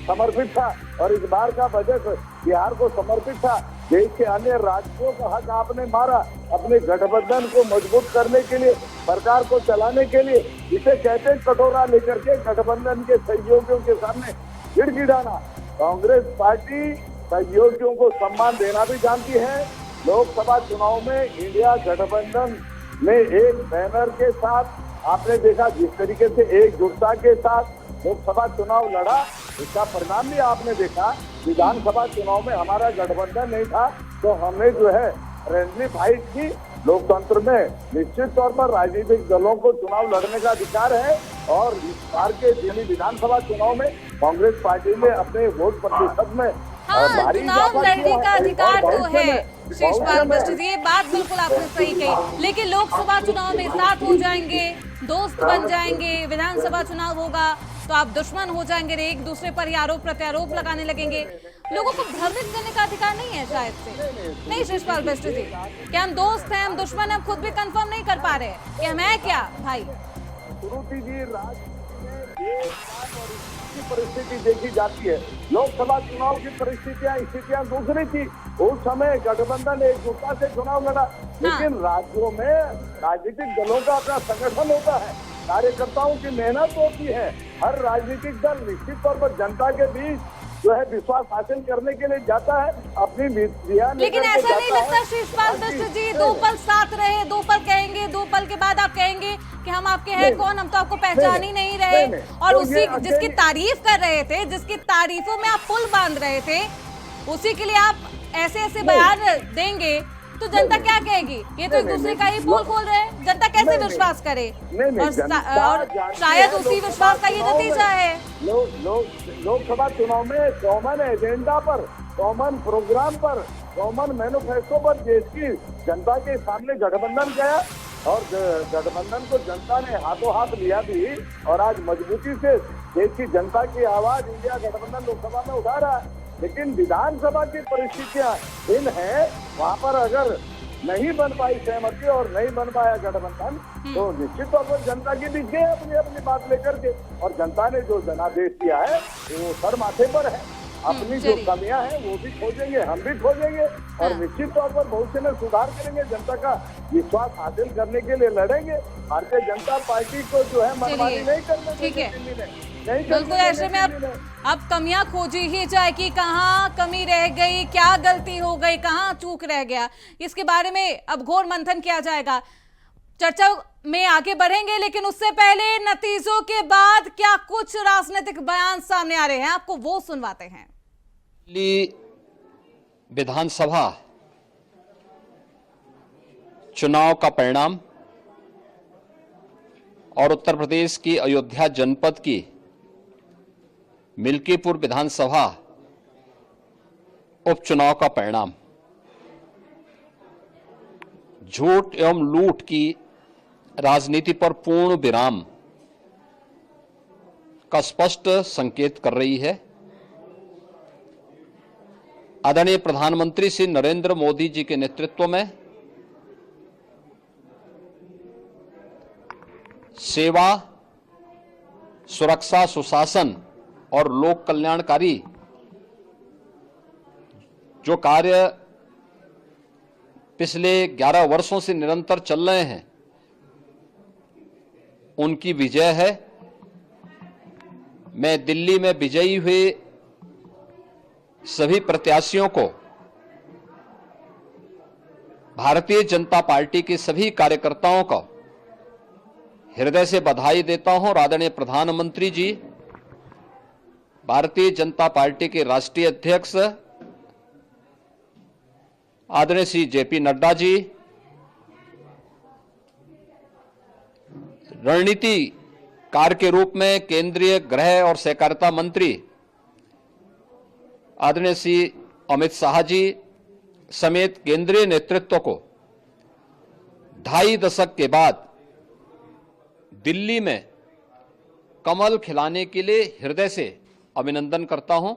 समर्पित था और इस बार का बजट बिहार को समर्पित था। देश के अन्य राज्यों का हक आपने मारा अपने गठबंधन को मजबूत करने के लिए, सरकार को चलाने के लिए। इसे कहते कटोरा लेकर के गठबंधन के सहयोगियों के सामने गिड़गिड़ाना। कांग्रेस पार्टी सहयोगियों को सम्मान देना भी जानती है। लोकसभा चुनाव में इंडिया गठबंधन में एक बैनर के साथ आपने देखा जिस तरीके से एकजुटता के साथ लोकसभा चुनाव लड़ा, इसका परिणाम भी आपने देखा। विधानसभा चुनाव में हमारा गठबंधन नहीं था तो हमने जो है फ्रेंडली फाइट की। लोकतंत्र में निश्चित तौर पर राजनीतिक दलों को चुनाव लड़ने का अधिकार है और इस बार के दिल्ली विधानसभा चुनाव में कांग्रेस पार्टी ने अपने वोट प्रतिशत में चुनाव लड़ने का अधिकार तो है शिषपाल बिष्ट जी, ये बात बिल्कुल आपने सही कही। लेकिन लोकसभा चुनाव में साथ हो जाएंगे, दोस्त बन जाएंगे, विधानसभा चुनाव होगा तो आप दुश्मन हो जाएंगे, एक दूसरे पर आरोप प्रत्यारोप लगाने लगेंगे। लोगों को भ्रमित करने का अधिकार नहीं है शायद से। नहीं शिषपाल बिष्ट जी, क्या हम दोस्त हैं, हम दुश्मन हैं, हम खुद भी कंफर्म नहीं कर पा रहे कि हम है क्या भाई? श्रुति जी, राज्य की परिस्थिति देखी जाती है। लोकसभा चुनाव की स्थितियां दूसरी थी। उस समय गठबंधन एकजुटता से चुनाव लड़ा, लेकिन राज्यों में राजनीतिक दलों का अपना संगठन होता है, कार्यकर्ताओं की मेहनत होती है। हर राजनीतिक दल निश्चित तौर पर जनता के बीच जो है विश्वास हासिल करने के लिए जाता है, अपनी लेकिन ऐसा नहीं लगता शिषपाल बिष्ट जी, 2 पल साथ रहे, 2 पल कहेंगे, 2 पल के बाद आप कहेंगे कि हम आपके हैं कौन, हम तो आपको पहचान ही नहीं रहे। और उसी जिसकी तारीफ कर रहे थे, जिसकी तारीफों में आप पुल बांध रहे थे, उसी के लिए आप ऐसे ऐसे बयान देंगे तो जनता क्या कहेगी? ये तो एक दूसरे का ही पोल खोल रहे हैं, जनता कैसे विश्वास करे? और शायद उसी विश्वास का ये नतीजा है। लोकसभा चुनाव में कॉमन एजेंडा पर, कॉमन प्रोग्राम पर कॉमन मैनिफेस्टो पर देश की जनता के सामने गठबंधन गया और गठबंधन को जनता ने हाथों हाथ लिया भी और आज मजबूती से देश की जनता की आवाज इंडिया गठबंधन लोकसभा में उठा रहा है। लेकिन विधानसभा की परिस्थितियां इन है, वहां पर अगर नहीं बन पाई सहमति और नहीं बन पाया गठबंधन तो निश्चित तौर पर जनता के बीच गए अपनी अपनी बात लेकर के, और जनता ने जो जनादेश दिया है वो सर माथे पर है। अपनी जो कमियां हैं वो भी खोजेंगे, हम भी खोजेंगे और निश्चित तौर पर भविष्य में सुधार करेंगे। जनता का विश्वास हासिल करने के लिए लड़ेंगे। भारतीय जनता पार्टी को जो है मनमानी नहीं करने देंगे। बिल्कुल, ऐसे में अब कमियां खोजी ही जाए कि कहाँ कमी रह गई, क्या गलती हो गई, कहाँ चूक रह गया, इसके बारे में अब घोर मंथन किया जाएगा। चर्चा में आगे बढ़ेंगे, लेकिन उससे पहले नतीजों के बाद क्या कुछ राजनीतिक बयान सामने आ रहे हैं, आपको वो सुनवाते हैं। दिल्ली विधानसभा चुनाव का परिणाम और उत्तर प्रदेश की अयोध्या जनपद की मिल्कीपुर विधानसभा उपचुनाव का परिणाम झूठ एवं लूट की राजनीति पर पूर्ण विराम का स्पष्ट संकेत कर रही है। आदरणीय प्रधानमंत्री श्री नरेंद्र मोदी जी के नेतृत्व में सेवा, सुरक्षा, सुशासन और लोक कल्याणकारी जो कार्य पिछले 11 वर्षों से निरंतर चल रहे हैं उनकी विजय है। मैं दिल्ली में विजयी हुए सभी प्रत्याशियों को, भारतीय जनता पार्टी के सभी कार्यकर्ताओं को हृदय से बधाई देता हूं और आदरणीय प्रधानमंत्री जी, भारतीय जनता पार्टी के राष्ट्रीय अध्यक्ष आदरणीय श्री जेपी नड्डा जी, रणनीतिकार के रूप में केंद्रीय गृह और सहकारिता मंत्री आदरणीय श्री अमित शाह जी समेत केंद्रीय नेतृत्व को 2.5 दशक के बाद दिल्ली में कमल खिलाने के लिए हृदय से अभिनंदन करता हूं।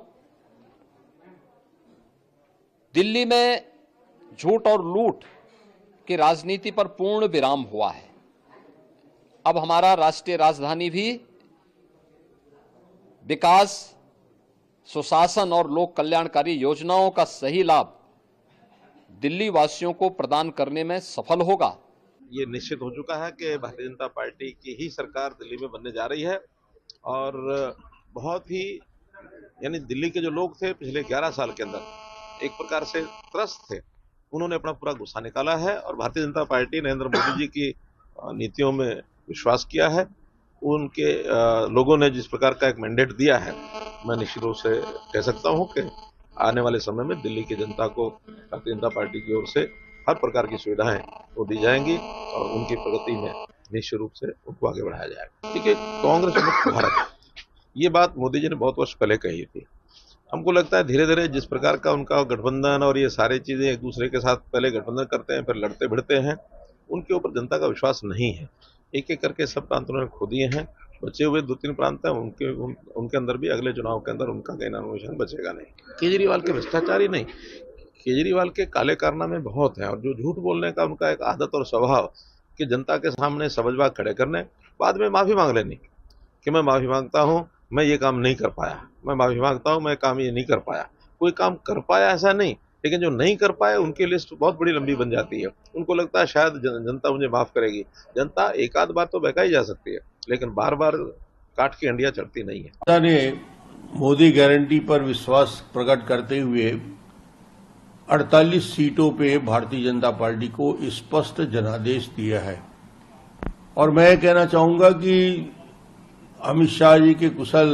दिल्ली में झूठ और लूट की राजनीति पर पूर्ण विराम हुआ है। अब हमारा राष्ट्रीय राजधानी भी विकास, सुशासन और लोक कल्याणकारी योजनाओं का सही लाभ दिल्ली वासियों को प्रदान करने में सफल होगा। ये निश्चित हो चुका है कि भारतीय जनता पार्टी की ही सरकार दिल्ली में बनने जा रही है और बहुत ही यानी दिल्ली के जो लोग थे पिछले 11 साल के अंदर एक प्रकार से त्रस्त थे, उन्होंने अपना पूरा गुस्सा निकाला है और भारतीय जनता पार्टी नरेंद्र मोदी जी की नीतियों में विश्वास किया है। उनके लोगों ने जिस प्रकार का एक मैंडेट दिया है, मैं निश्चित रूप से कह सकता हूं कि आने वाले समय में दिल्ली की जनता को भारतीय जनता पार्टी की ओर से हर प्रकार की सुविधाएं वो दी जाएंगी और उनकी प्रगति में निश्चित रूप से उनको आगे बढ़ाया जाएगा। देखिए, कांग्रेस मुक्त भारत, ये बात मोदी जी ने बहुत वर्ष पहले कही थी। हमको लगता है धीरे धीरे जिस प्रकार का उनका गठबंधन और ये सारी चीजें एक दूसरे के साथ पहले गठबंधन करते हैं फिर लड़ते भिड़ते हैं, उनके ऊपर जनता का विश्वास नहीं है। एक एक करके सब प्रांत उन्होंने खो दिए हैं, बचे हुए 2-3 प्रांत हैं, उनके अंदर भी अगले चुनाव के अंदर उनका कहीं नामोनिशान बचेगा नहीं। केजरीवाल के भ्रष्टाचारी नहीं, केजरीवाल के काले कारनामे बहुत हैं और जो झूठ बोलने का उनका एक आदत और स्वभाव कि जनता के सामने सबजबाग खड़े करने, बाद में माफी मांग लेनी कि मैं माफी मांगता हूं, मैं ये काम नहीं कर पाया, मैं माफी मांगता हूं, मैं काम ये नहीं कर पाया। कोई काम कर पाया ऐसा नहीं, लेकिन जो नहीं कर पाए उनकी लिस्ट बहुत बड़ी लंबी बन जाती है। उनको लगता है शायद जनता मुझे माफ करेगी। जनता एक आध बार तो बहकाई जा सकती है, लेकिन बार बार काट की अंडिया चढ़ती नहीं है। जनता ने मोदी गारंटी पर विश्वास प्रकट करते हुए 48 सीटों पे भारतीय जनता पार्टी को स्पष्ट जनादेश दिया है और मैं कहना चाहूंगा कि अमित शाह जी के कुशल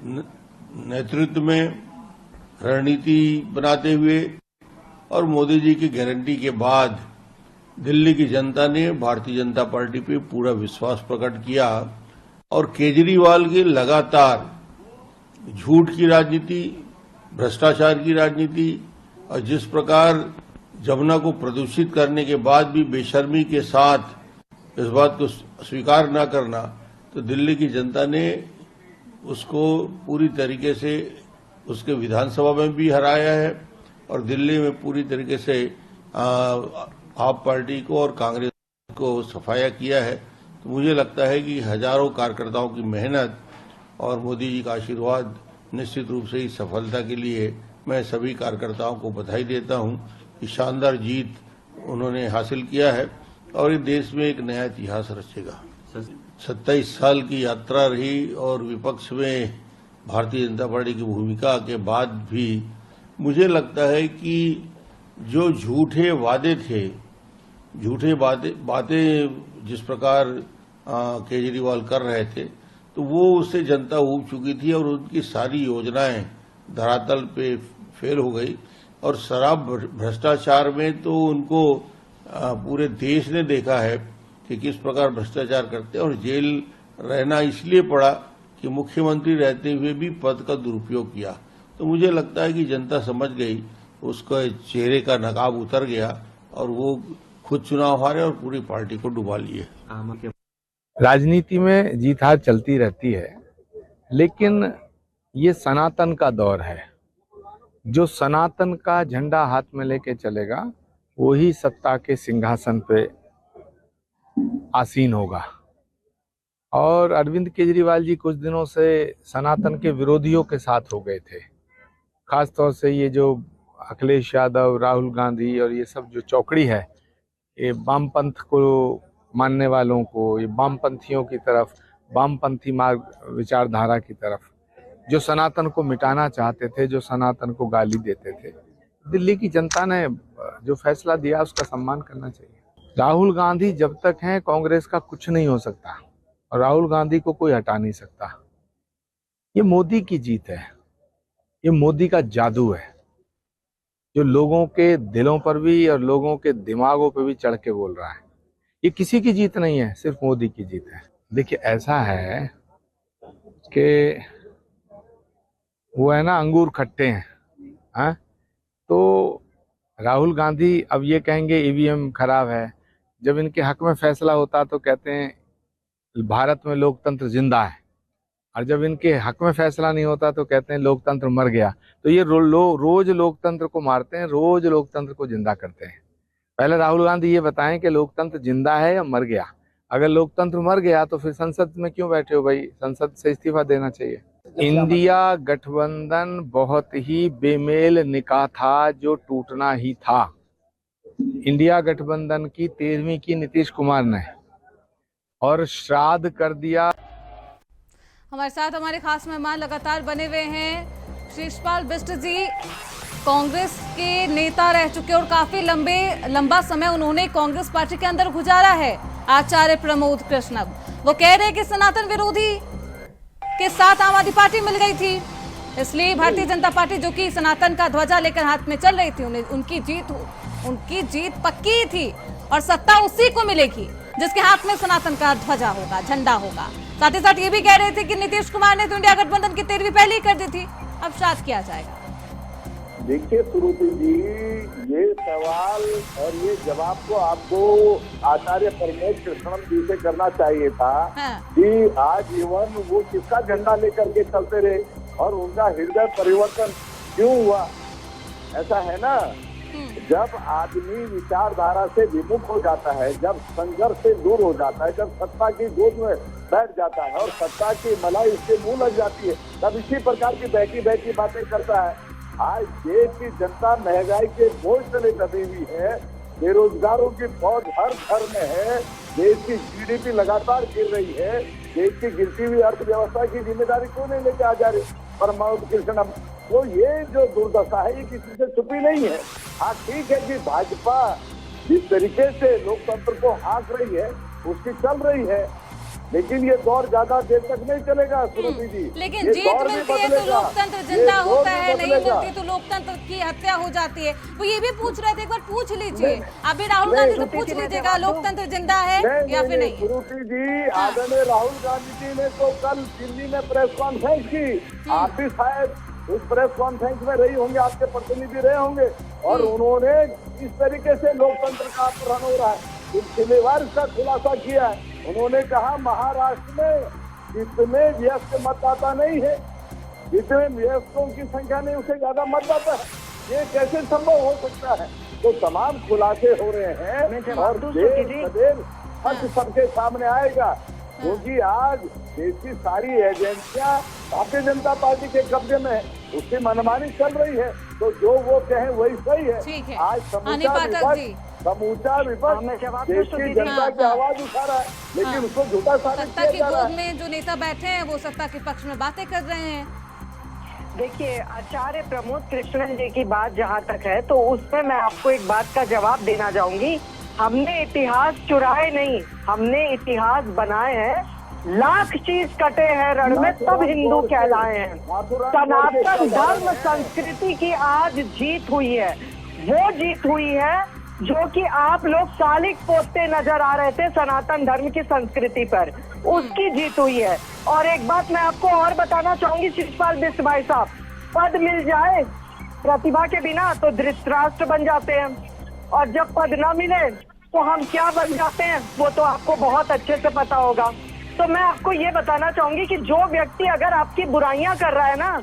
नेतृत्व में रणनीति बनाते हुए और मोदी जी की गारंटी के बाद दिल्ली की जनता ने भारतीय जनता पार्टी पे पूरा विश्वास प्रकट किया और केजरीवाल की लगातार झूठ की राजनीति, भ्रष्टाचार की राजनीति, और जिस प्रकार जमुना को प्रदूषित करने के बाद भी बेशर्मी के साथ इस बात को स्वीकार न करना, तो दिल्ली की जनता ने उसको पूरी तरीके से उसके विधानसभा में भी हराया है और दिल्ली में पूरी तरीके से आप पार्टी को और कांग्रेस को सफाया किया है। तो मुझे लगता है कि हजारों कार्यकर्ताओं की मेहनत और मोदी जी का आशीर्वाद निश्चित रूप से इस सफलता के लिए मैं सभी कार्यकर्ताओं को बधाई देता हूं कि शानदार जीत उन्होंने हासिल किया है और ये देश में एक नया इतिहास रचेगा। 27 साल की यात्रा रही और विपक्ष में भारतीय जनता पार्टी की भूमिका के बाद भी मुझे लगता है कि जो झूठे वादे थे, झूठे बातें जिस प्रकार केजरीवाल कर रहे थे, तो वो उससे जनता ऊब चुकी थी और उनकी सारी योजनाएं धरातल पे फेल हो गई। और शराब भ्रष्टाचार में तो उनको पूरे देश ने देखा है कि किस प्रकार भ्रष्टाचार करते हैं और जेल रहना इसलिए पड़ा कि मुख्यमंत्री रहते हुए भी पद का दुरुपयोग किया। तो मुझे लगता है कि जनता समझ गई, उसका चेहरे का नकाब उतर गया और वो खुद चुनाव हारे और पूरी पार्टी को डुबा लिए। राजनीति में जीत हार चलती रहती है, लेकिन ये सनातन का दौर है। जो सनातन का झंडा हाथ में लेके चलेगा वही सत्ता के सिंहासन पे आसीन होगा। और अरविंद केजरीवाल जी कुछ दिनों से सनातन के विरोधियों के साथ हो गए थे। खास तौर से ये जो अखिलेश यादव, राहुल गांधी और ये सब जो चौकड़ी है, ये वामपंथ को मानने वालों को, ये वामपंथियों की तरफ, वामपंथी मार्ग विचारधारा की तरफ, जो सनातन को मिटाना चाहते थे, जो सनातन को गाली देते थे, दिल्ली की जनता ने जो फैसला दिया उसका सम्मान करना चाहिए। राहुल गांधी जब तक हैं कांग्रेस का कुछ नहीं हो सकता और राहुल गांधी को कोई हटा नहीं सकता। ये मोदी की जीत है, ये मोदी का जादू है जो लोगों के दिलों पर भी और लोगों के दिमागों पर भी चढ़ के बोल रहा है। ये किसी की जीत नहीं है, सिर्फ मोदी की जीत है। देखिए ऐसा है कि वो है ना, अंगूर खट्टे हैं, तो राहुल गांधी अब ये कहेंगे ईवीएम खराब है। जब इनके हक में फैसला होता तो कहते हैं भारत में लोकतंत्र जिंदा है, और जब इनके हक में फैसला नहीं होता तो कहते हैं लोकतंत्र मर गया। तो ये रोज लोकतंत्र को मारते हैं, रोज लोकतंत्र को जिंदा करते हैं। पहले राहुल गांधी ये बताएं कि लोकतंत्र जिंदा है या मर गया। अगर लोकतंत्र मर गया तो फिर संसद में क्यों बैठे हो भाई? संसद से इस्तीफा देना चाहिए। इंडिया गठबंधन बहुत ही बेमेल निकाह था जो टूटना ही था। इंडिया गठबंधन की 13वीं की नीतीश कुमार ने और श्राद्ध कर दिया। हमारे साथ हमारे खास मेहमान लगातार बने हुए हैं। शिषपाल बिष्ट जी कांग्रेस के नेता रह चुके और काफी लंबा समय उन्होंने कांग्रेस पार्टी के अंदर गुजारा है। आचार्य प्रमोद कृष्णम वो कह रहे हैं कि सनातन विरोधी के साथ आम आदमी पार्टी मिल गई थी, इसलिए भारतीय जनता पार्टी जो कि सनातन का ध्वजा लेकर हाथ में चल रही थी, उनकी जीत पक्की थी और सत्ता उसी को मिलेगी जिसके हाथ में सनातन का ध्वजा होगा, झंडा होगा। साथ ही साथ ये भी कह रहे थे कि नीतीश कुमार ने तो इंडिया गठबंधन की 13वीं पहले ही कर दी थी, अब श्राद्ध किया जाएगा। देखिए सुरुचि जी, ये सवाल और ये जवाब तो आपको आचार्य प्रमोद कृष्णम जी से करना चाहिए था। कि आजीवन वो किसका झंडा लेकर के चलते रहे और उनका हृदय परिवर्तन क्यों हुआ। ऐसा है ना, जब आदमी विचारधारा से विमुख हो जाता है, जब संघर्ष से दूर हो जाता है, जब सत्ता की गोद में बैठ जाता है और सत्ता की मलाई उसके मुंह लग जाती है, तब इसी प्रकार की बहकी बातें करता है। आज देश की जनता महंगाई के बोझ तले दबी हुई है, बेरोजगारों की फौज हर घर में है, देश की जीडीपी लगातार गिर रही है, देश की गिरती हुई अर्थव्यवस्था की जिम्मेदारी क्यों नहीं लेके आ जा रही प्रमोद कृष्णम। तो ये जो दुर्दशा है ये किसी से छुपी नहीं है। हाँ ठीक है कि भाजपा जिस तरीके से लोकतंत्र को हाँक रही है उसकी चल रही है, लेकिन ये दौर ज्यादा देर तक नहीं चलेगा सुरुचि जी। लेकिन जीत मिलती है तो लोकतंत्र जिंदा होता है, नहीं मिलती तो लोकतंत्र की हत्या हो जाती है। वो ये भी पूछ रहे थे, एक बार पूछ लीजिए, अभी राहुल गांधी से पूछ लीजिएगा लोकतंत्र जिंदा है या फिर नहीं। सुरुचि जी, आदरणीय राहुल गांधी जी ने तो कल दिल्ली में प्रेस कॉन्फ्रेंस की, आप भी शायद उस प्रेस कॉन्फ्रेंस में रही होंगे, आपके प्रतिनिधि रहे होंगे, और उन्होंने इस तरीके से लोकतंत्र का अपहरण हो रहा है सिलसिलेवार इसका खुलासा किया है। उन्होंने कहा महाराष्ट्र में इतने व्यस्त मतदाता नहीं है, जितने व्यस्तों की संख्या नहीं उससे ज्यादा मतदाता है, ये कैसे संभव हो सकता है। तो तमाम खुलासे हो रहे हैं और देश सबके सामने आएगा, क्योंकि आज देश की सारी एजेंसियां भारतीय जनता पार्टी के कब्जे में है, उसकी मनमानी चल रही है। तो जो वो कहें वही सही है। आज समूचा विपक्ष देश की जनता की आवाज उठा रहा है, लेकिन उसको झूठा साबित सत्ता की किया जा रहा गोद है। में जो नेता बैठे हैं वो सत्ता के पक्ष में बातें कर रहे हैं। देखिए, आचार्य प्रमोद कृष्णन जी की बात जहाँ तक है, तो उसमें मैं आपको एक बात का जवाब देना चाहूंगी। हमने इतिहास चुराए नहीं, हमने इतिहास बनाए हैं। लाख चीज कटे हैं रण में तब हिंदू कहलाए हैं। सनातन धर्म संस्कृति की आज जीत हुई है, वो जीत हुई है जो कि आप लोग सालिक पोतते नजर आ रहे थे सनातन धर्म की संस्कृति पर, उसकी जीत हुई है। और एक बात मैं आपको और बताना चाहूंगी शिषपाल बिष्ट भाई साहब, पद मिल जाए प्रतिभा के बिना तो धृतराष्ट्र बन जाते हैं, और जब पद ना मिले तो हम क्या बन जाते हैं वो तो आपको बहुत अच्छे से पता होगा। तो मैं आपको ये बताना चाहूंगी कि जो व्यक्ति अगर आपकी बुराइयां कर रहा है ना,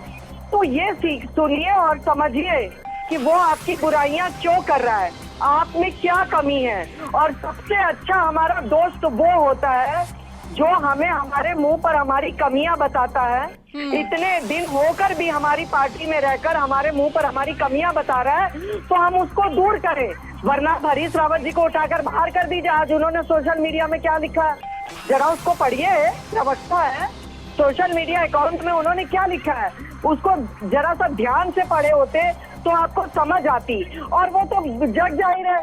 तो ये सुनिए और समझिए कि वो आपकी बुराइयां क्यों कर रहा है, आप में क्या कमी है। और सबसे अच्छा हमारा दोस्त वो होता है जो हमें हमारे मुंह पर हमारी कमियां बताता है। इतने दिन होकर भी हमारी पार्टी में रहकर हमारे मुंह पर हमारी कमियां बता रहा है, तो हम उसको दूर करें। वरना हरीश रावत जी को उठाकर बाहर कर दीजिए। आज उन्होंने सोशल मीडिया में क्या लिखा है जरा उसको पढ़िए, प्रवक्ता है, सोशल मीडिया अकाउंट में उन्होंने क्या लिखा है उसको जरा सा ध्यान से पढ़े होते तो आपको समझ आती। और वो तो जग जाहिर है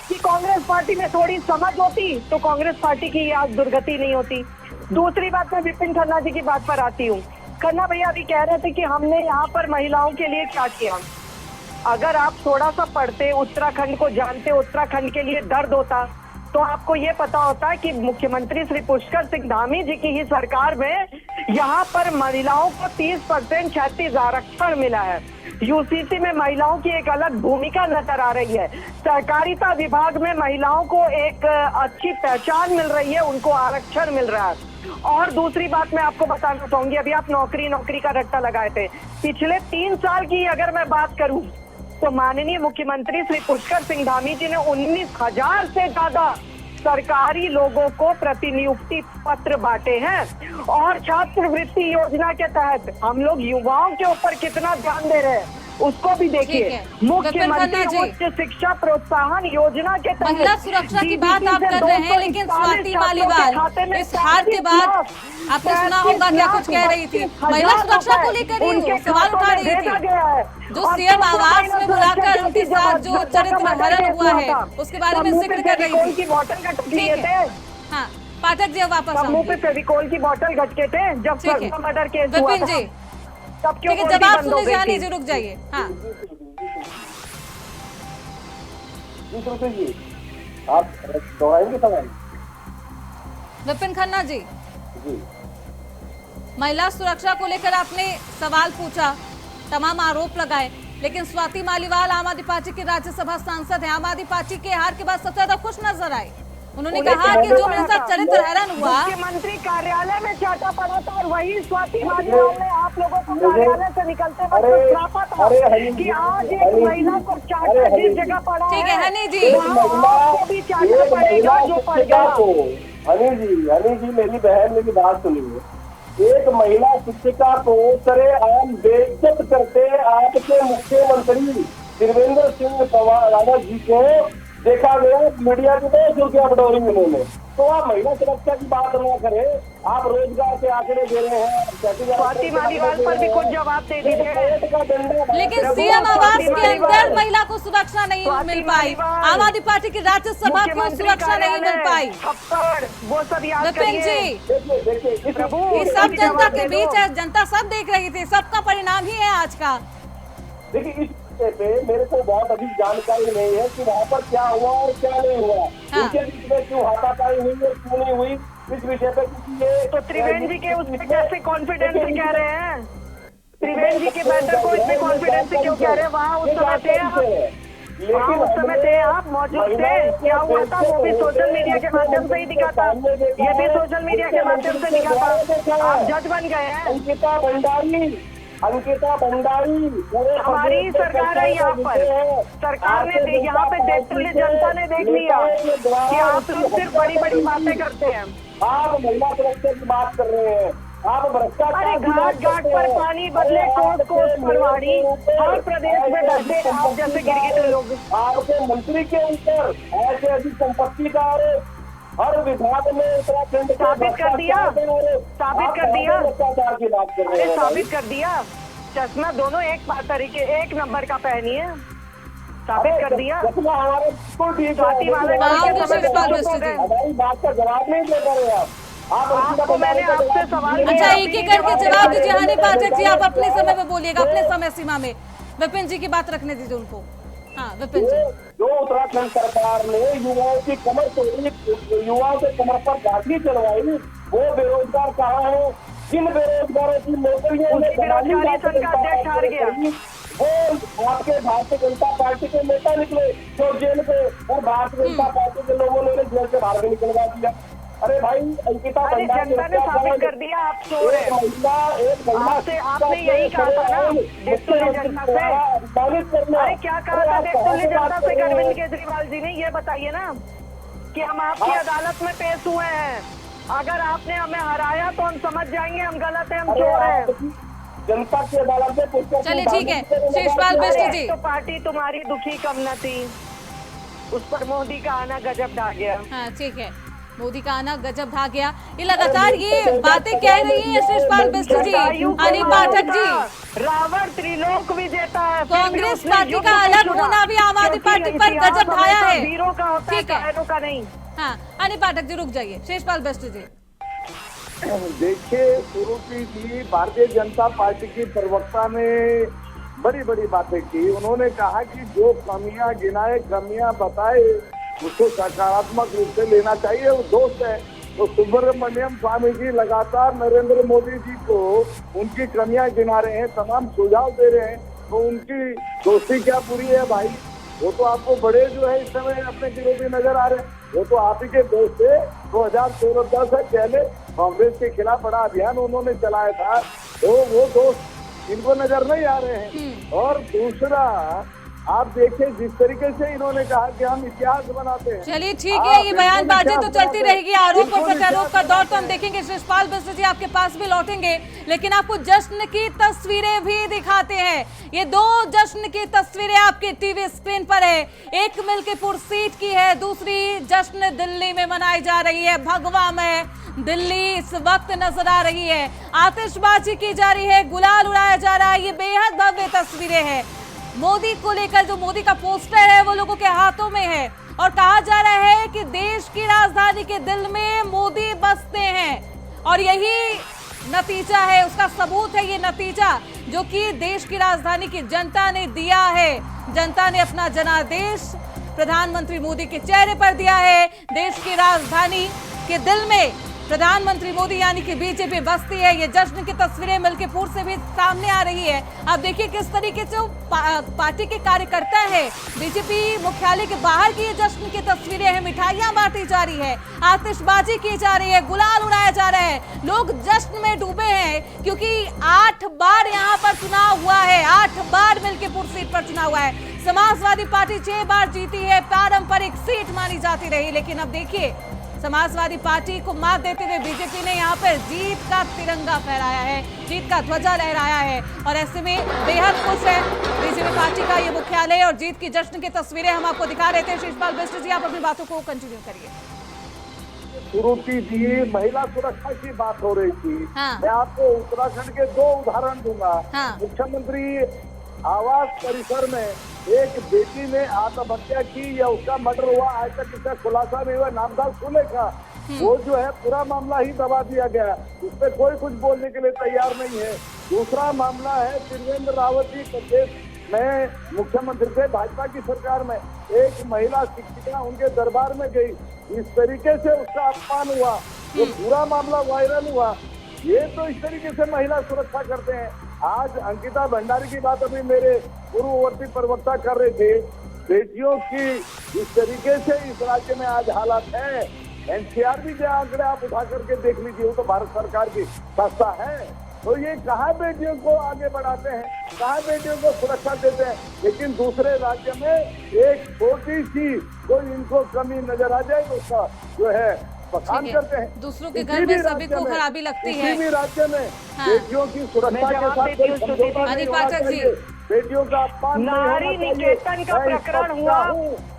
कि कांग्रेस पार्टी में थोड़ी समझ होती तो कांग्रेस पार्टी की आज दुर्गति नहीं होती। दूसरी बात मैं विपिन खन्ना जी की बात पर आती हूँ। खन्ना भैया अभी कह रहे थे कि हमने यहाँ पर महिलाओं के लिए क्या किया। अगर आप थोड़ा सा पढ़ते, उत्तराखंड को जानते, उत्तराखंड के लिए दर्द होता, तो आपको ये पता होता है कि मुख्यमंत्री श्री पुष्कर सिंह धामी जी की ही सरकार में यहाँ पर महिलाओं को 30% 36 आरक्षण मिला है। यूसीसी में महिलाओं की एक अलग भूमिका नजर आ रही है। सहकारिता विभाग में महिलाओं को एक अच्छी पहचान मिल रही है, उनको आरक्षण मिल रहा है। और दूसरी बात मैं आपको बताना चाहूंगी, अभी आप नौकरी का रट्टा लगाए थे। पिछले 3 साल की अगर मैं बात करूं तो माननीय मुख्यमंत्री श्री पुष्कर सिंह धामी जी ने 19,000 से ज्यादा सरकारी लोगों को प्रतिनियुक्ति पत्र बांटे हैं। और छात्रवृत्ति योजना के तहत हम लोग युवाओं के ऊपर कितना ध्यान दे रहे हैं उसको भी देखिए। मुख्यमंत्री उच्च शिक्षा प्रोत्साहन योजना के तहत महिला सुरक्षा की बात आप कर रहे हैं, लेकिन स्वाति मालीवाल इस हार के बाद आपने सुना होगा क्या कुछ कह रही थी। महिला सुरक्षा को लेकर ही सवाल उठा रही थी। जो सीएम आवास में बुलाकर उनके साथ जो चरित्र हरण हुआ है उसके बारे में जिक्र कर रही थी। हाँ, पाठक जी वापस मुंह पे फेविकोल की बोतल घटके थे जब मर्डर केस हुआ था। ठीक है, जवाब सुनने जानी जी, रुक जाइए। हाँ, आप दोहराएंगे सवाल? विपिन खन्ना जी, महिला सुरक्षा को लेकर आपने सवाल पूछा, तमाम आरोप लगाए, लेकिन स्वाति मालीवाल आम आदमी पार्टी के राज्यसभा सांसद हैं, आम आदमी पार्टी के हार के बाद सबसे ज्यादा खुश नजर आए। उन्होंने कहा कि जो मेरे साथ चरित्र हरण हुआ, मुख्यमंत्री कार्यालय में चाटा पड़ा था और वही स्वाति मालीवाल ने आप लोगों को कार्यालय से निकलते वक्त छापा था कि आज एक महिला को चाटा जिस जगह पड़ा। ठीक है हनी जी, आपको भी चाटा पड़ेगा जो पड़ गया। हनी जी मेरी बहन मेरी बात सुनिए। एक महिला शिक्षिका को सरेआम बेइज्जत करते आपके मुख्यमंत्री त्रिवेंद्र सिंह रावत जी को देखा गया मीडिया की 2 रुपया बटोरी उन्होंने। तो आप महिला सुरक्षा की बात न करें, आप रोजगार के आंकड़े दे रहे हैं। स्वाति मालीवाल पर भी कुछ जवाब दे दीजिए। लेकिन सीएम आवास के अंदर महिला को सुरक्षा नहीं मिल पाई, आम आदमी पार्टी की राज्यसभा को सुरक्षा नहीं मिल पाई। वो सब विपिन जी, ये सब जनता के बीच है, जनता सब देख रही थी, सबका परिणाम ही है आज का। देखिए इस पे मेरे को बहुत अधिक जानकारी नहीं है कि वहाँ पर क्या हुआ और क्या नहीं हुआ। इनके बीच में क्यों हाथापाई हुई और क्यों नहीं हुई इस विषय पे, क्योंकि ये तो त्रिवेंद्र जी के उसमें कैसे कॉन्फिडेंस से कह रहे हैं? त्रिवेदी जी की बैठक को इतने कॉन्फिडेंस से क्यों कह रहे हैं? वहाँ उस समय थे आप, वहाँ उस समय थे आप, मौजूद थे, क्या हुआ था वो भी सोशल मीडिया के माध्यम से ही दिखा था, ये भी सोशल मीडिया के माध्यम से दिखा था। आप जज बन गए हैं। अंकिता भंडारी हमारी ही सरकार है यहाँ पर, सरकार ने यहाँ पे देखते हुए जनता ने देख लिया कि आप लोग सिर्फ बड़ी बड़ी बातें करते हैं। आप महिला सुरक्षा की बात कर रहे हैं, आप भ्रष्टाचार। अरे घाट घाट पर पानी बदले कोस कोस परवाड़ी, हर प्रदेश में बैठे आप जैसे गिरगिट लोग। आपके मंत्री के ऊपर ऐसे अधिक संपत्ति का आरोप, हर विभाग में उत्तराखंड साबित कर दिया, साबित कर दिया, भ्रष्टाचार की बात कर रहे अरे हैं। साबित कर दिया। चश्मा दोनों एक तरीके एक नंबर का पहनिए, साबित कर दिया। हमारे बिल्कुल ठीक स्वाति वाले हमारी बात का जवाब नहीं दे रहे आप। आपको मैंने आपसे सवाल किया। अच्छा, एक एक करके जवाब दीजिए। हानि पाठक जी, आप अपने समय में बोलिएगा, अपने समय सीमा में। विपिन जी की बात रखने दीजिए उनको। हाँ विपिन जी। जो उत्तराखंड सरकार ने युवाओं की कमर तोड़ी, युवाओं के कमर पर लाठी चलवाई, वो बेरोजगार कहाँ है? जिन बेरोजगारों की नौकरियों में बेरोजगारी संघ का अध्यक्ष हार गया, वो आपके भारतीय जनता पार्टी के नेता निकले जो जेल पे, और भारतीय जनता पार्टी के लोगों ने जेल से बाहर भी निकलवा दिया। अरे भाई, अंकिता भंडारी जनता ने साबित कर दिया आप चोर हैं। एक महिला आपने यही कहा था ना देखतुल्य जनता से। अरे क्या कहा था देखतुल्य जनता से अरविंद केजरीवाल जी ने? ये बताइए ना कि हम आपकी अदालत में पेश हुए हैं, अगर आपने हमें हराया तो हम समझ जाएंगे हम गलत है, हम चोर हैं। जनता की अदालत में। चलिए ठीक है, शेषपाल बिष्ट जी। तो पार्टी तुम्हारी दुखी कम न थी, उस पर मोदी का आना गजब ढा गया। हाँ ठीक है, मोदी का आना गजब ढा गया। ये लगातार ये बातें कह रही है शेषपाल बिष्ट जी, हानि पाठक जी। रावण त्रिलोक विजेता है, कांग्रेस पार्टी का अलग होना भी आम आदमी पार्टी पर गजब ढाया है। वीरों का होता है, कायरों का नहीं। हाँ हानि पाठक जी रुक जाइए। शेषपाल बिष्ट जी देखिए, सुरुचि जी भारतीय जनता पार्टी की प्रवक्ता ने बड़ी बड़ी बातें की। उन्होंने कहा कि जो कमियां गिनाए, कमियां बताए, उसको सकारात्मक रूप से लेना चाहिए। वो दोस्त है। तो सुब्रमण्यम स्वामी जी लगातार नरेंद्र मोदी जी को उनकी कमियां गिना रहे हैं, तमाम सुझाव दे रहे हैं, तो उनकी दोस्ती क्या पूरी है भाई? वो तो आपको बड़े जो है इस समय अपने विरोधी नजर आ रहे हैं। वो तो आप ही के दोस्त थे। 2014-10 से पहले कांग्रेस के खिलाफ बड़ा अभियान उन्होंने चलाया था, तो वो दोस्त इनको नजर नहीं आ रहे हैं। और दूसरा, आप देखिए जिस तरीके से इन्होंने कहा कि हम इतिहास बनाते हैं। चलिए ठीक है, ये बयानबाजी तो चलती रहेगी, आरोप और प्रत्यारोप का दौर तो हम देखेंगे। शेषपाल बिष्ट जी आपके पास भी लौटेंगे, लेकिन आपको जश्न की तस्वीरें भी दिखाते हैं। ये दो जश्न की तस्वीरें आपके टीवी स्क्रीन पर है। एक मिल्कीपुर सीट की है, दूसरी जश्न दिल्ली में मनाई जा रही है। भगवा में दिल्ली इस वक्त नजर आ रही है, आतिशबाजी की जा रही है, गुलाल उड़ाया जा रहा है। ये बेहद भव्य तस्वीरें हैं। मोदी को लेकर जो मोदी का पोस्टर है वो लोगों के हाथों में है, और कहा जा रहा है कि देश की राजधानी के दिल में मोदी बसते हैं, और यही नतीजा है, उसका सबूत है ये नतीजा जो कि देश की राजधानी की जनता ने दिया है। जनता ने अपना जनादेश प्रधानमंत्री मोदी के चेहरे पर दिया है। देश की राजधानी के दिल में प्रधानमंत्री मोदी यानी कि बीजेपी बसती है। ये जश्न की तस्वीरें मिल्कीपुर से भी सामने आ रही है। अब देखिए किस तरीके से पार्टी के कार्यकर्ता है, बीजेपी मुख्यालय के बाहर की ये जश्न की तस्वीरें हैं। मिठाइयां बांटी जा रही है, आतिशबाजी की जा रही है, गुलाल उड़ाया जा रहा है। लोग जश्न में डूबे हैं क्योंकि 8 बार यहाँ पर चुनाव हुआ है, 8 बार मिल्कीपुर सीट पर चुनाव हुआ है। समाजवादी पार्टी 6 बार जीती है, पारंपरिक सीट मानी जाती रही, लेकिन अब देखिए समाजवादी पार्टी को मात देते हुए बीजेपी ने यहाँ पर जीत का तिरंगा फहराया है, जीत का ध्वजा लहराया है, और ऐसे में बेहद खुश है बीजेपी पार्टी का ये मुख्यालय। और जीत की जश्न की तस्वीरें हम आपको दिखा रहे थे। शेषपाल बिष्ट जी आप अपनी बातों को कंटिन्यू करिए। सुरुचि जी, महिला सुरक्षा की बात हो रही थी। हाँ। मैं आपको उत्तराखंड के 2 उदाहरण दूंगा। हाँ। मुख्यमंत्री आवास परिसर में एक बेटी ने आत्महत्या की या उसका मर्डर हुआ, आज तक इसका खुलासा नहीं हुआ। नामदार सुले का वो जो है पूरा मामला ही दबा दिया गया, उसमें कोई कुछ बोलने के लिए तैयार नहीं है। दूसरा मामला है त्रिवेंद्र रावत जी प्रदेश में मुख्यमंत्री थे भाजपा की सरकार में, एक महिला शिक्षिका उनके दरबार में गई, इस तरीके से उसका अपमान हुआ, वो पूरा मामला वायरल हुआ। ये तो इस तरीके से महिला सुरक्षा करते हैं। आज अंकिता भंडारी की बात अभी मेरे पूर्ववर्ती प्रवक्ता कर रहे थे, बेटियों की इस तरीके से इस राज्य में आज हालात है। एनसीआर भी जो आंकड़े आप उठा करके देख लीजिए, वो तो भारत सरकार की संस्था है। तो ये कहाँ बेटियों को आगे बढ़ाते हैं, कहाँ बेटियों को सुरक्षा देते हैं, लेकिन दूसरे राज्य में एक छोटी सी कोई इनको कमी नजर आ जाए तो उसका जो है बखान करते हैं। दूसरों के घर में सभी को खराबी लगती है। किसी भी राज्य में बेटियों की सुरक्षा के साथ कोई समझौता नहीं होना चाहिए। बेटियों का अपमान नारी निकेतन का प्रकरण हुआ,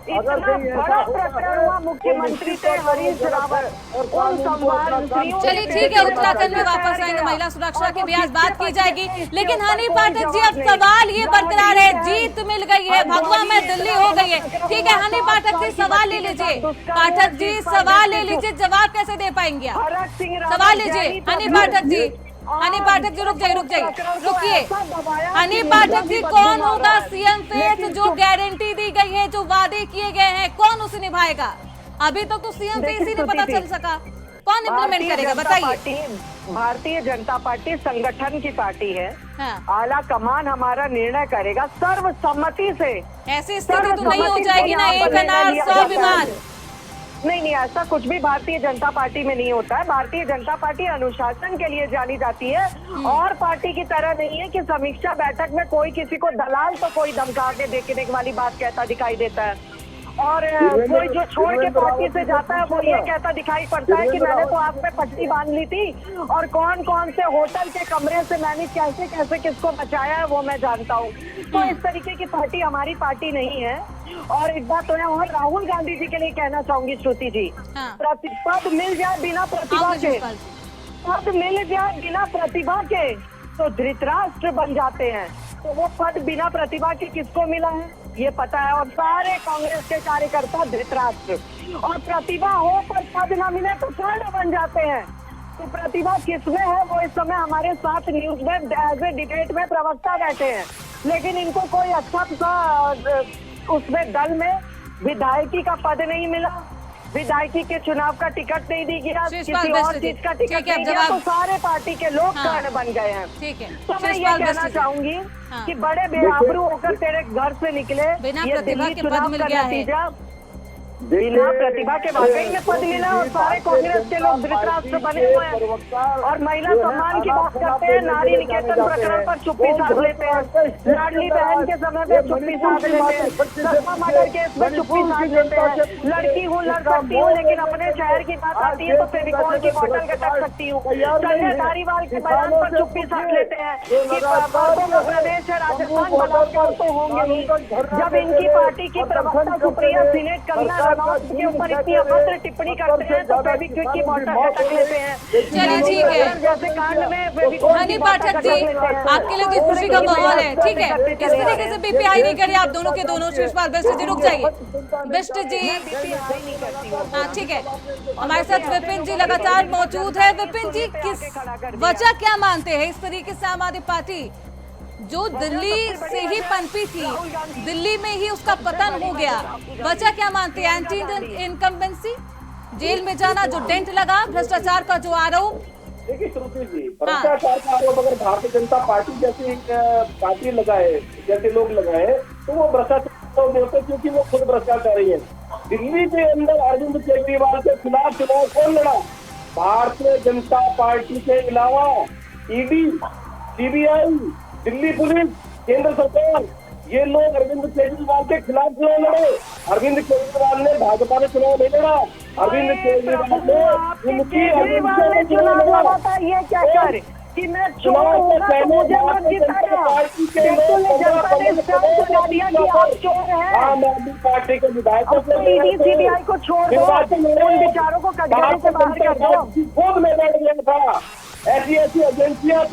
इतना बड़ा प्रकरण हुआ, मुख्यमंत्री से हरीश रावत उन संवाद। चलिए ठीक है, उत्तराखंड में वापस आएंगे, महिला सुरक्षा की भी आज बात की जाएगी। लेकिन हनी पाठक जी, अब सवाल ये बरकरार है, जीत मिल गई है, भगवा में दिल्ली हो गई है। ठीक है हनी पाठक जी, सवाल ले लीजिए। पाठक जी सवाल ले लीजिए, जवाब कैसे दे पाएंगे आप? सवाल लीजिए हनी पाठक जी। हनी पाठक जी रुकिए। हनी पाठक जी, कौन होगा सीएम फेस? जो गारंटी दी गई है, जो वादे किए गए हैं, कौन उसे निभाएगा? अभी तक तो सीएम फेस ही नहीं पता चल सका, कौन इम्प्लीमेंट करेगा बताइए? भारतीय जनता पार्टी संगठन की पार्टी है। हाँ। आला कमान हमारा निर्णय करेगा सर्वसम्मति से। ऐसी स्थिति तो नहीं हो जाएगी ना, एक अनार 100 बीमार। नहीं, ऐसा कुछ भी भारतीय जनता पार्टी में नहीं होता है। भारतीय जनता पार्टी अनुशासन के लिए जानी जाती है और पार्टी की तरह नहीं है कि समीक्षा बैठक में कोई किसी को दलाल तो कोई धमका के देखने वाली बात कहता दिखाई देता है, और कोई जो छोड़ के पार्टी से जाता है वो ये कहता दिखाई पड़ता है कि मैंने तो आप पे पट्टी बांध ली थी और कौन कौन से होटल के कमरे से मैंने कैसे कैसे किसको बचाया है वो मैं जानता हूँ। तो इस तरीके की पार्टी हमारी पार्टी नहीं है। और एक बात तो है, और राहुल गांधी जी के लिए कहना चाहूंगी श्रुति जी, पद मिल जाए बिना प्रतिभा के, पद मिल जाए बिना प्रतिभा के तो धृतराष्ट्र बन जाते हैं। तो वो पद बिना प्रतिभा के किसको मिला है ये पता है, और सारे कांग्रेस के कार्यकर्ता धृतराष्ट्र। और प्रतिभा हो पर पद न मिले तो कर्ण बन जाते हैं। तो प्रतिभा किसमें है वो इस समय हमारे साथ न्यूज में एज ए डिबेट में प्रवक्ता बैठे हैं, लेकिन इनको कोई अच्छा सा उसमें दल में विधायकी का पद नहीं मिला, विधायकी के चुनाव का टिकट नहीं दी गया, किसी और चीज का टिकट नहीं दिया, तो सारे पार्टी के लोग कर्ण बन गए हैं। ठीक है, तो मैं ये कहना चाहूंगी कि बड़े बेआबरू होकर तेरे घर से निकले, ये दिल्ली चुनाव का नतीजा बिना प्रतिभा के वाकई में पद मिला और सारे कांग्रेस के लोग धृतराष्ट्र बने हुए हैं। और महिला सम्मान की बात करते हैं, नारी निकेतन प्रकरण पर चुप्पी साध लेते हैं, लाडली बहन के समय में चुप्पी साध लेते हैं, सपा मर्डर केस में चुप्पी साध लेते हैं, लड़की हूँ लड़ सकती हूँ लेकिन अपने शहर की बात आती है तो फेविकॉल की बोतल गटक सकती हूँ, संजय धारीवाल के बयान पर चुप्पी साध लेते हैं कि बातों का प्रदेश है राजस्थान, बलात्कार तो होंगे ही। जब इनकी पार्टी की प्रवक्ता सुप्रिया सीनेट कंगना के ऊपर इतनी अभद्र टिप्पणी करते हैं तो फेविक्विक की बोतल गटक लेते हैं। चलिए ठीक है, जैसे कांड में हनी पाठक जी, आपके लिए तो खुशी का माहौल है। ठीक है, किस तरीके से बीपीआई नहीं करिए आप दोनों के दोनों। शिवपाल बिष्ट जी रुक जाइए, बिष्ट जी हाँ ठीक है, हमारे साथ विपिन जी लगातार मौजूद है। विपिन जी, किस वजह क्या मानते हैं इस तरीके से आम आदमी पार्टी जो दिल्ली से ही पनपी थी, दिल्ली में ही उसका पतन हो गया, वजह क्या मानते हैं? एंटी इनकम्बेंसी, जेल में जाना, जो डेंट लगा, भ्रष्टाचार का जो आरोप। देखिए श्रुति जी, भ्रष्टाचार का आरोप अगर भारतीय जनता पार्टी जैसी पार्टी लगाए, जैसे लोग लगाए, तो वो भ्रष्टाचार होते क्योंकि वो खुद भ्रष्टाचारी है। दिल्ली के अंदर अरविंद केजरीवाल के खिलाफ चुनाव कौन लड़ा? भारतीय जनता पार्टी के अलावा ईडी, सीबीआई, दिल्ली पुलिस, केंद्र सरकार, ये लोग अरविंद केजरीवाल के खिलाफ चुनाव लड़े। अरविंद केजरीवाल ने भाजपा ने चुनाव नहीं लड़ा, अरविंद केजरीवाल ने चुनाव लड़ा था। ये क्या कर कि मैं चोर होगा तो मुझे मत जिताना, आम आदमी पार्टी के विधायकों को ईडी सीबीआई को छोड़ दो, उन बेचारों को कटघरे से बाहर कर दो। खुद में बैठ गया था, ऐसी एजेंसियां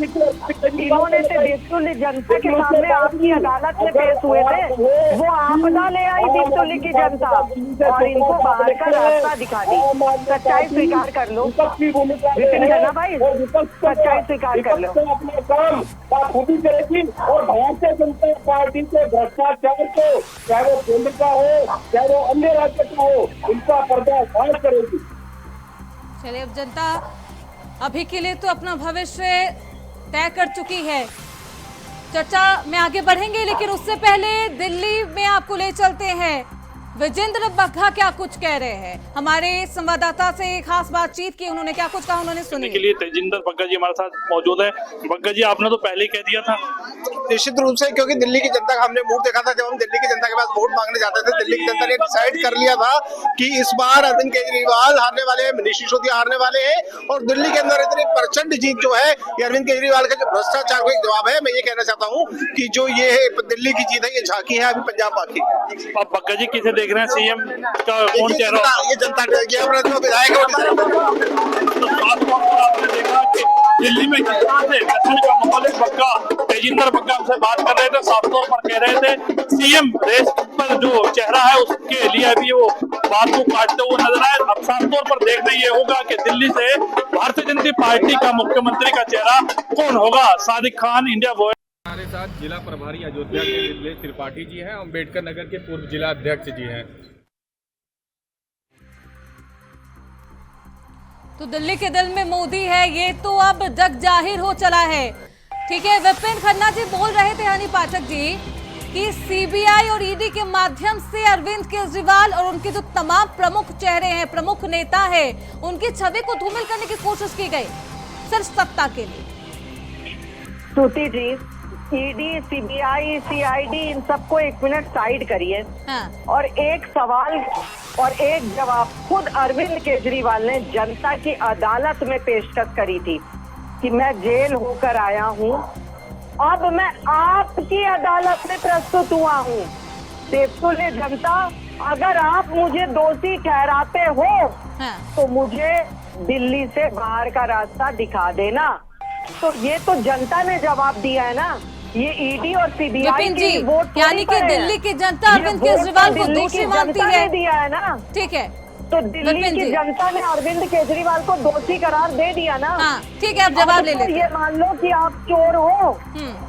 इन्होंने दीपतुल्य जनता के सामने आपकी अदालत में पेश हुए थे, वो आपदा ले आई दीपतुल्य की जनता और इनको बाहर का रास्ता दिखा दी। सच्चाई स्वीकार कर लो विपिन खन्ना भाई, सच्चाई स्वीकार कर लो। अपना काम खूबी करेगी और भारतीय जनता पार्टी के भ्रष्टाचार को, चाहे वो केंद्र का हो चाहे वो अन्य राज्य का हो, इनका पर्दाफाश करेगी। चलिए, अब जनता अभी के लिए तो अपना भविष्य तय कर चुकी है। चर्चा में आगे बढ़ेंगे, लेकिन उससे पहले दिल्ली में आपको ले चलते हैं। विजेंद्र बग्गा क्या कुछ कह रहे हैं, हमारे संवाददाता से खास बातचीत की, उन्होंने क्या कुछ कहा, उन्होंने सुनी के लिए तेजिंदर बग्गा जी हमारे साथ मौजूद है। बग्गा जी, आपने तो पहले ही कह दिया था। निश्चित रूप से, क्योंकि दिल्ली की जनता का हमने मूड देखा था जब हम दिल्ली की जनता के पास वोट मांगने जाते थे। दिल्ली की जनता ने डिसाइड कर लिया था कि इस बार अरविंद केजरीवाल हारने वाले हैं, मनीष सिसोदिया हारने वाले हैं, और दिल्ली के अंदर इतनी प्रचंड जीत जो है ये अरविंद केजरीवाल का जो भ्रष्टाचार को एक जवाब है। मैं ये कहना चाहता हूँ कि जो ये दिल्ली की जीत है ये झांकी है अभी पंजाब बाकी। अब बग्गा जी किसे देख रहे हैं, सीएम का कौन चेहरा? ये जनता विधायक आपने देखा कि दिल्ली में किस तरह से जश्न का माहौल है। बग्गा, तेजिंदर बग्गा हमसे बात कर रहे थे, साफ तौर पर कह रहे थे सीएम रेस पर जो चेहरा है उसके लिए अभी वो बात को काटते हुए नजर आए। अब साफ तौर पर देखना ये होगा कि दिल्ली से भारतीय जनता पार्टी का मुख्यमंत्री का चेहरा कौन होगा। Sadiq Khan, India voice. हमारे साथ जिला प्रभारी अयोध्या के नीलेश त्रिपाठी जी हैं, अम्बेडकर नगर के पूर्व जिला अध्यक्ष जी हैं। तो दिल्ली के दिल में मोदी है, ये तो अब जग जाहिर हो चला है। ठीक है, विपिन खन्ना जी बोल रहे थे हनी पाठक जी कि सीबीआई और ईडी के माध्यम से अरविंद केजरीवाल और उनके जो तमाम प्रमुख चेहरे हैं, प्रमुख नेता है, उनकी छवि को धूमिल करने की कोशिश की गई सिर्फ सत्ता के लिए। श्रुति जी, ईडी, सीबीआई, सीआईडी, इन सबको एक मिनट साइड करिए। हाँ। और एक सवाल और एक जवाब खुद अरविंद केजरीवाल ने जनता की अदालत में पेशकश करी थी कि मैं जेल होकर आया हूँ, अब मैं आपकी अदालत में प्रस्तुत हुआ हूँ। देवतुल्य जनता, अगर आप मुझे दोषी ठहराते हो तो मुझे दिल्ली से बाहर का रास्ता दिखा देना। तो ये तो जनता ने जवाब दिया है ना, ये ईडी और सीबीआई की वोट, यानी कि दिल्ली की जनता अरविंद केजरीवाल को दोषी मानती है। दिया है ना, ठीक है, तो दिल्ली की जनता ने अरविंद केजरीवाल को दोषी करार दे दिया ना। हाँ, ठीक है, अब जवाब ले लेते। ये मान लो कि आप चोर हो,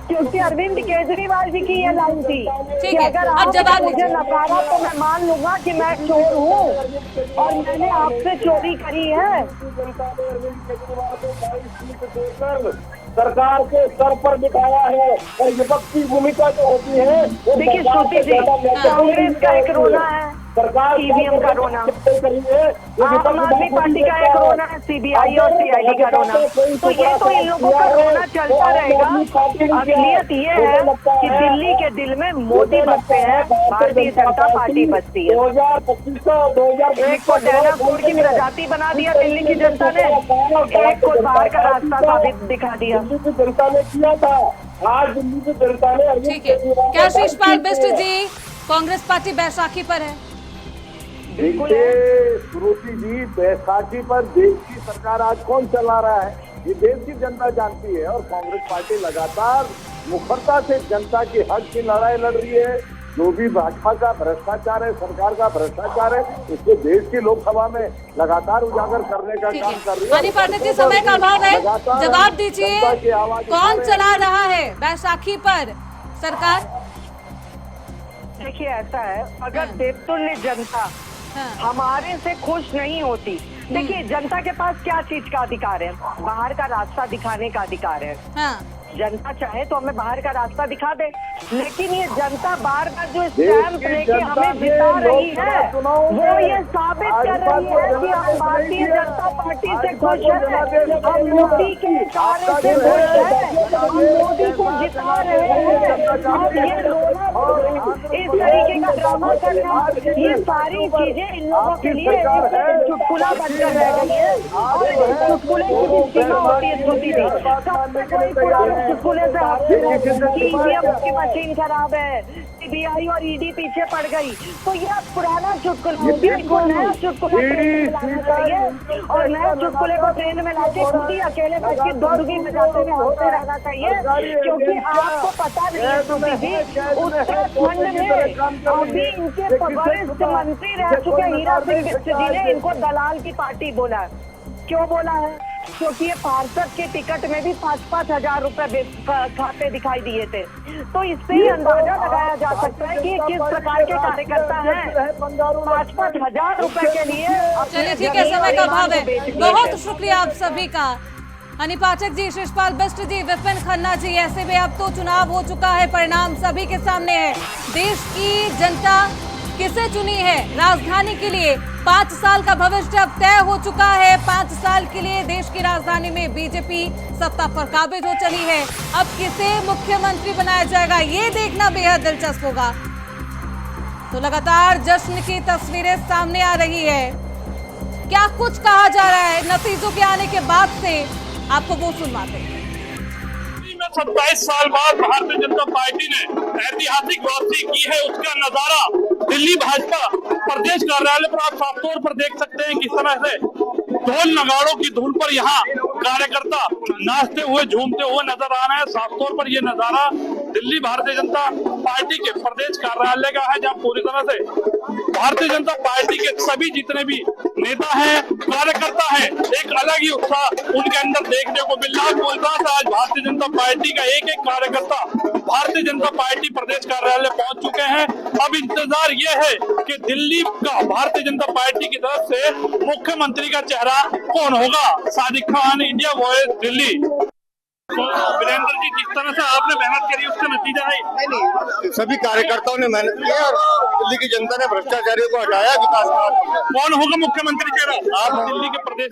क्योंकि अरविंद केजरीवाल जी की ये लाइन थी कि अगर आप मुझे नकारा तो मैं मान लूंगा कि मैं चोर हूँ और मैंने आपसे चोरी करी है। सरकार के सर पर बिठाया है और विपक्ष की भूमिका जो होती है। देखिए श्रुति जी, कांग्रेस का एक रोना है, सरकार ईवीएम का रोना, आम आदमी पार्टी का एक रोना है, सीबीआई और सीआईडी का रोना। तो ये तो इन लोगों का रोना चलता रहेगा। असलियत ये है कि दिल्ली के दिल में मोदी बसते हैं, भारतीय जनता पार्टी बसती है। 2025 एक को टैनापुर की प्रजाति बना दिया दिल्ली की जनता ने, एक को बाहर का रास्ता साबित दिखा दिया। जनता ने किया था, आज दिल्ली की जनता ने। ठीक है, क्या शिषपाल बिष्ट जी, कांग्रेस पार्टी बैसाखी पर है? देखिए श्रुति जी, बैसाखी पर देश की सरकार आज कौन चला रहा है ये देश की जनता जानती है, और कांग्रेस पार्टी लगातार मुखरता से जनता के हक की लड़ाई लड़ रही है। जो भी भाजपा का भ्रष्टाचार है, सरकार का भ्रष्टाचार है, उसको देश की लोकसभा में लगातार उजागर करने का काम कर रही है। हनी पाठक जी, समय का अभाव है, जवाब दीजिए, कौन चला रहा है बैसाखी पर सरकार? देखिए ऐसा है, अगर देवतुल्य जनता हमारे से खुश नहीं होती, देखिए जनता के पास क्या चीज का अधिकार है? बाहर का रास्ता दिखाने का अधिकार है। जनता चाहे तो हमें बाहर का रास्ता दिखा दे, लेकिन ये जनता बार बार जो स्टैम्प लेके हमें जिता रही है वो ये साबित कर रही है कि हम भारतीय जनता पार्टी से खुश हैं, हम मोदी के कार्य से खुश हैं, हम मोदी को जिता रहे हैं। अब ये रोना, इस तरीके का ड्रामा करना, ये सारी चीजें इन लोगों के लिए चुटकुला बनकर रह गई है। और चुटकुले की भी सीमा होती है श्रुति जी, कोई पुराने चुटकुले से ईवीएम की मशीन खराब है, सीबीआई और ईडी पीछे पड़ गई, तो यह पुराना चुटकुला, इनको नया चुटकुला लाना चाहिए और नया चुटकुले को ट्रेन में लाके खुद ही अकेले बैठ के दौड़गी बजाते हुए होते रहना चाहिए। क्योंकि आपको पता नहीं है श्रुति जी, उत्तराखंड में अभी इनके वरिष्ठ मंत्री रह चुके हीरा सिंह बिष्ट जी ने इनको दलाल की पार्टी बोला है। क्यों बोला है? क्योंकि ये पार्षद के टिकट में भी 5-5 हजार रुपए खाते दिखाई दिए थे। तो इससे ही अंदाजा लगाया जा सकता है कि किस प्रकार के कार्यकर्ता हैं। 5-5 हजार रुपए के लिए। चलिए ठीक है, समय का अभाव है। बहुत शुक्रिया आप सभी का। अनि पाठक जी, शिषपाल बिष्ट जी, विपिन खन्ना जी, ऐसे में अब तो चुनाव हो चुका है, परिणाम सभी के सामने है। देश की जनता किसे चुनी है राजधानी के लिए? 5 साल का भविष्य अब तय हो चुका है। 5 साल के लिए देश की राजधानी में बीजेपी सत्ता पर काबिज हो चली है। अब किसे मुख्यमंत्री बनाया जाएगा, ये देखना बेहद दिलचस्प होगा। तो लगातार जश्न की तस्वीरें सामने आ रही है। क्या कुछ कहा जा रहा है नतीजों के आने के बाद से, आपको वो सुनवाते हैं। 27 साल बाद भारतीय जनता पार्टी ने ऐतिहासिक वापसी की है, उसका नजारा दिल्ली भाजपा प्रदेश कार्यालय पर आप साफ तौर पर देख सकते हैं। किस तरह से ढोल नगाड़ों की धुन पर यहाँ कार्यकर्ता नाचते हुए झूमते हुए नजर आ रहे हैं। साफ तौर पर यह नजारा दिल्ली भारतीय जनता पार्टी के प्रदेश कार्यालय का है, जहाँ पूरी तरह से भारतीय जनता पार्टी के सभी जितने भी नेता हैं, कार्यकर्ता हैं, एक अलग ही उत्साह उनके अंदर देखने को मिल रहा है। बोलता था आज भारतीय जनता पार्टी का एक एक कार्यकर्ता भारतीय जनता पार्टी प्रदेश कार्यालय पहुंच चुके हैं। अब इंतजार ये है कि दिल्ली का भारतीय जनता पार्टी की तरफ से मुख्यमंत्री का चेहरा कौन होगा। Sadiq Khan, India voice, Delhi. तो वीरेंद्र जी, जिस तरह से आपने मेहनत करी उसका नतीजा है? नहीं, सभी कार्यकर्ताओं ने मेहनत की और दिल्ली की जनता ने भ्रष्टाचारियों को हटाया, विकास का। कौन होगा मुख्यमंत्री चेहरा आप दिल्ली के प्रदेश?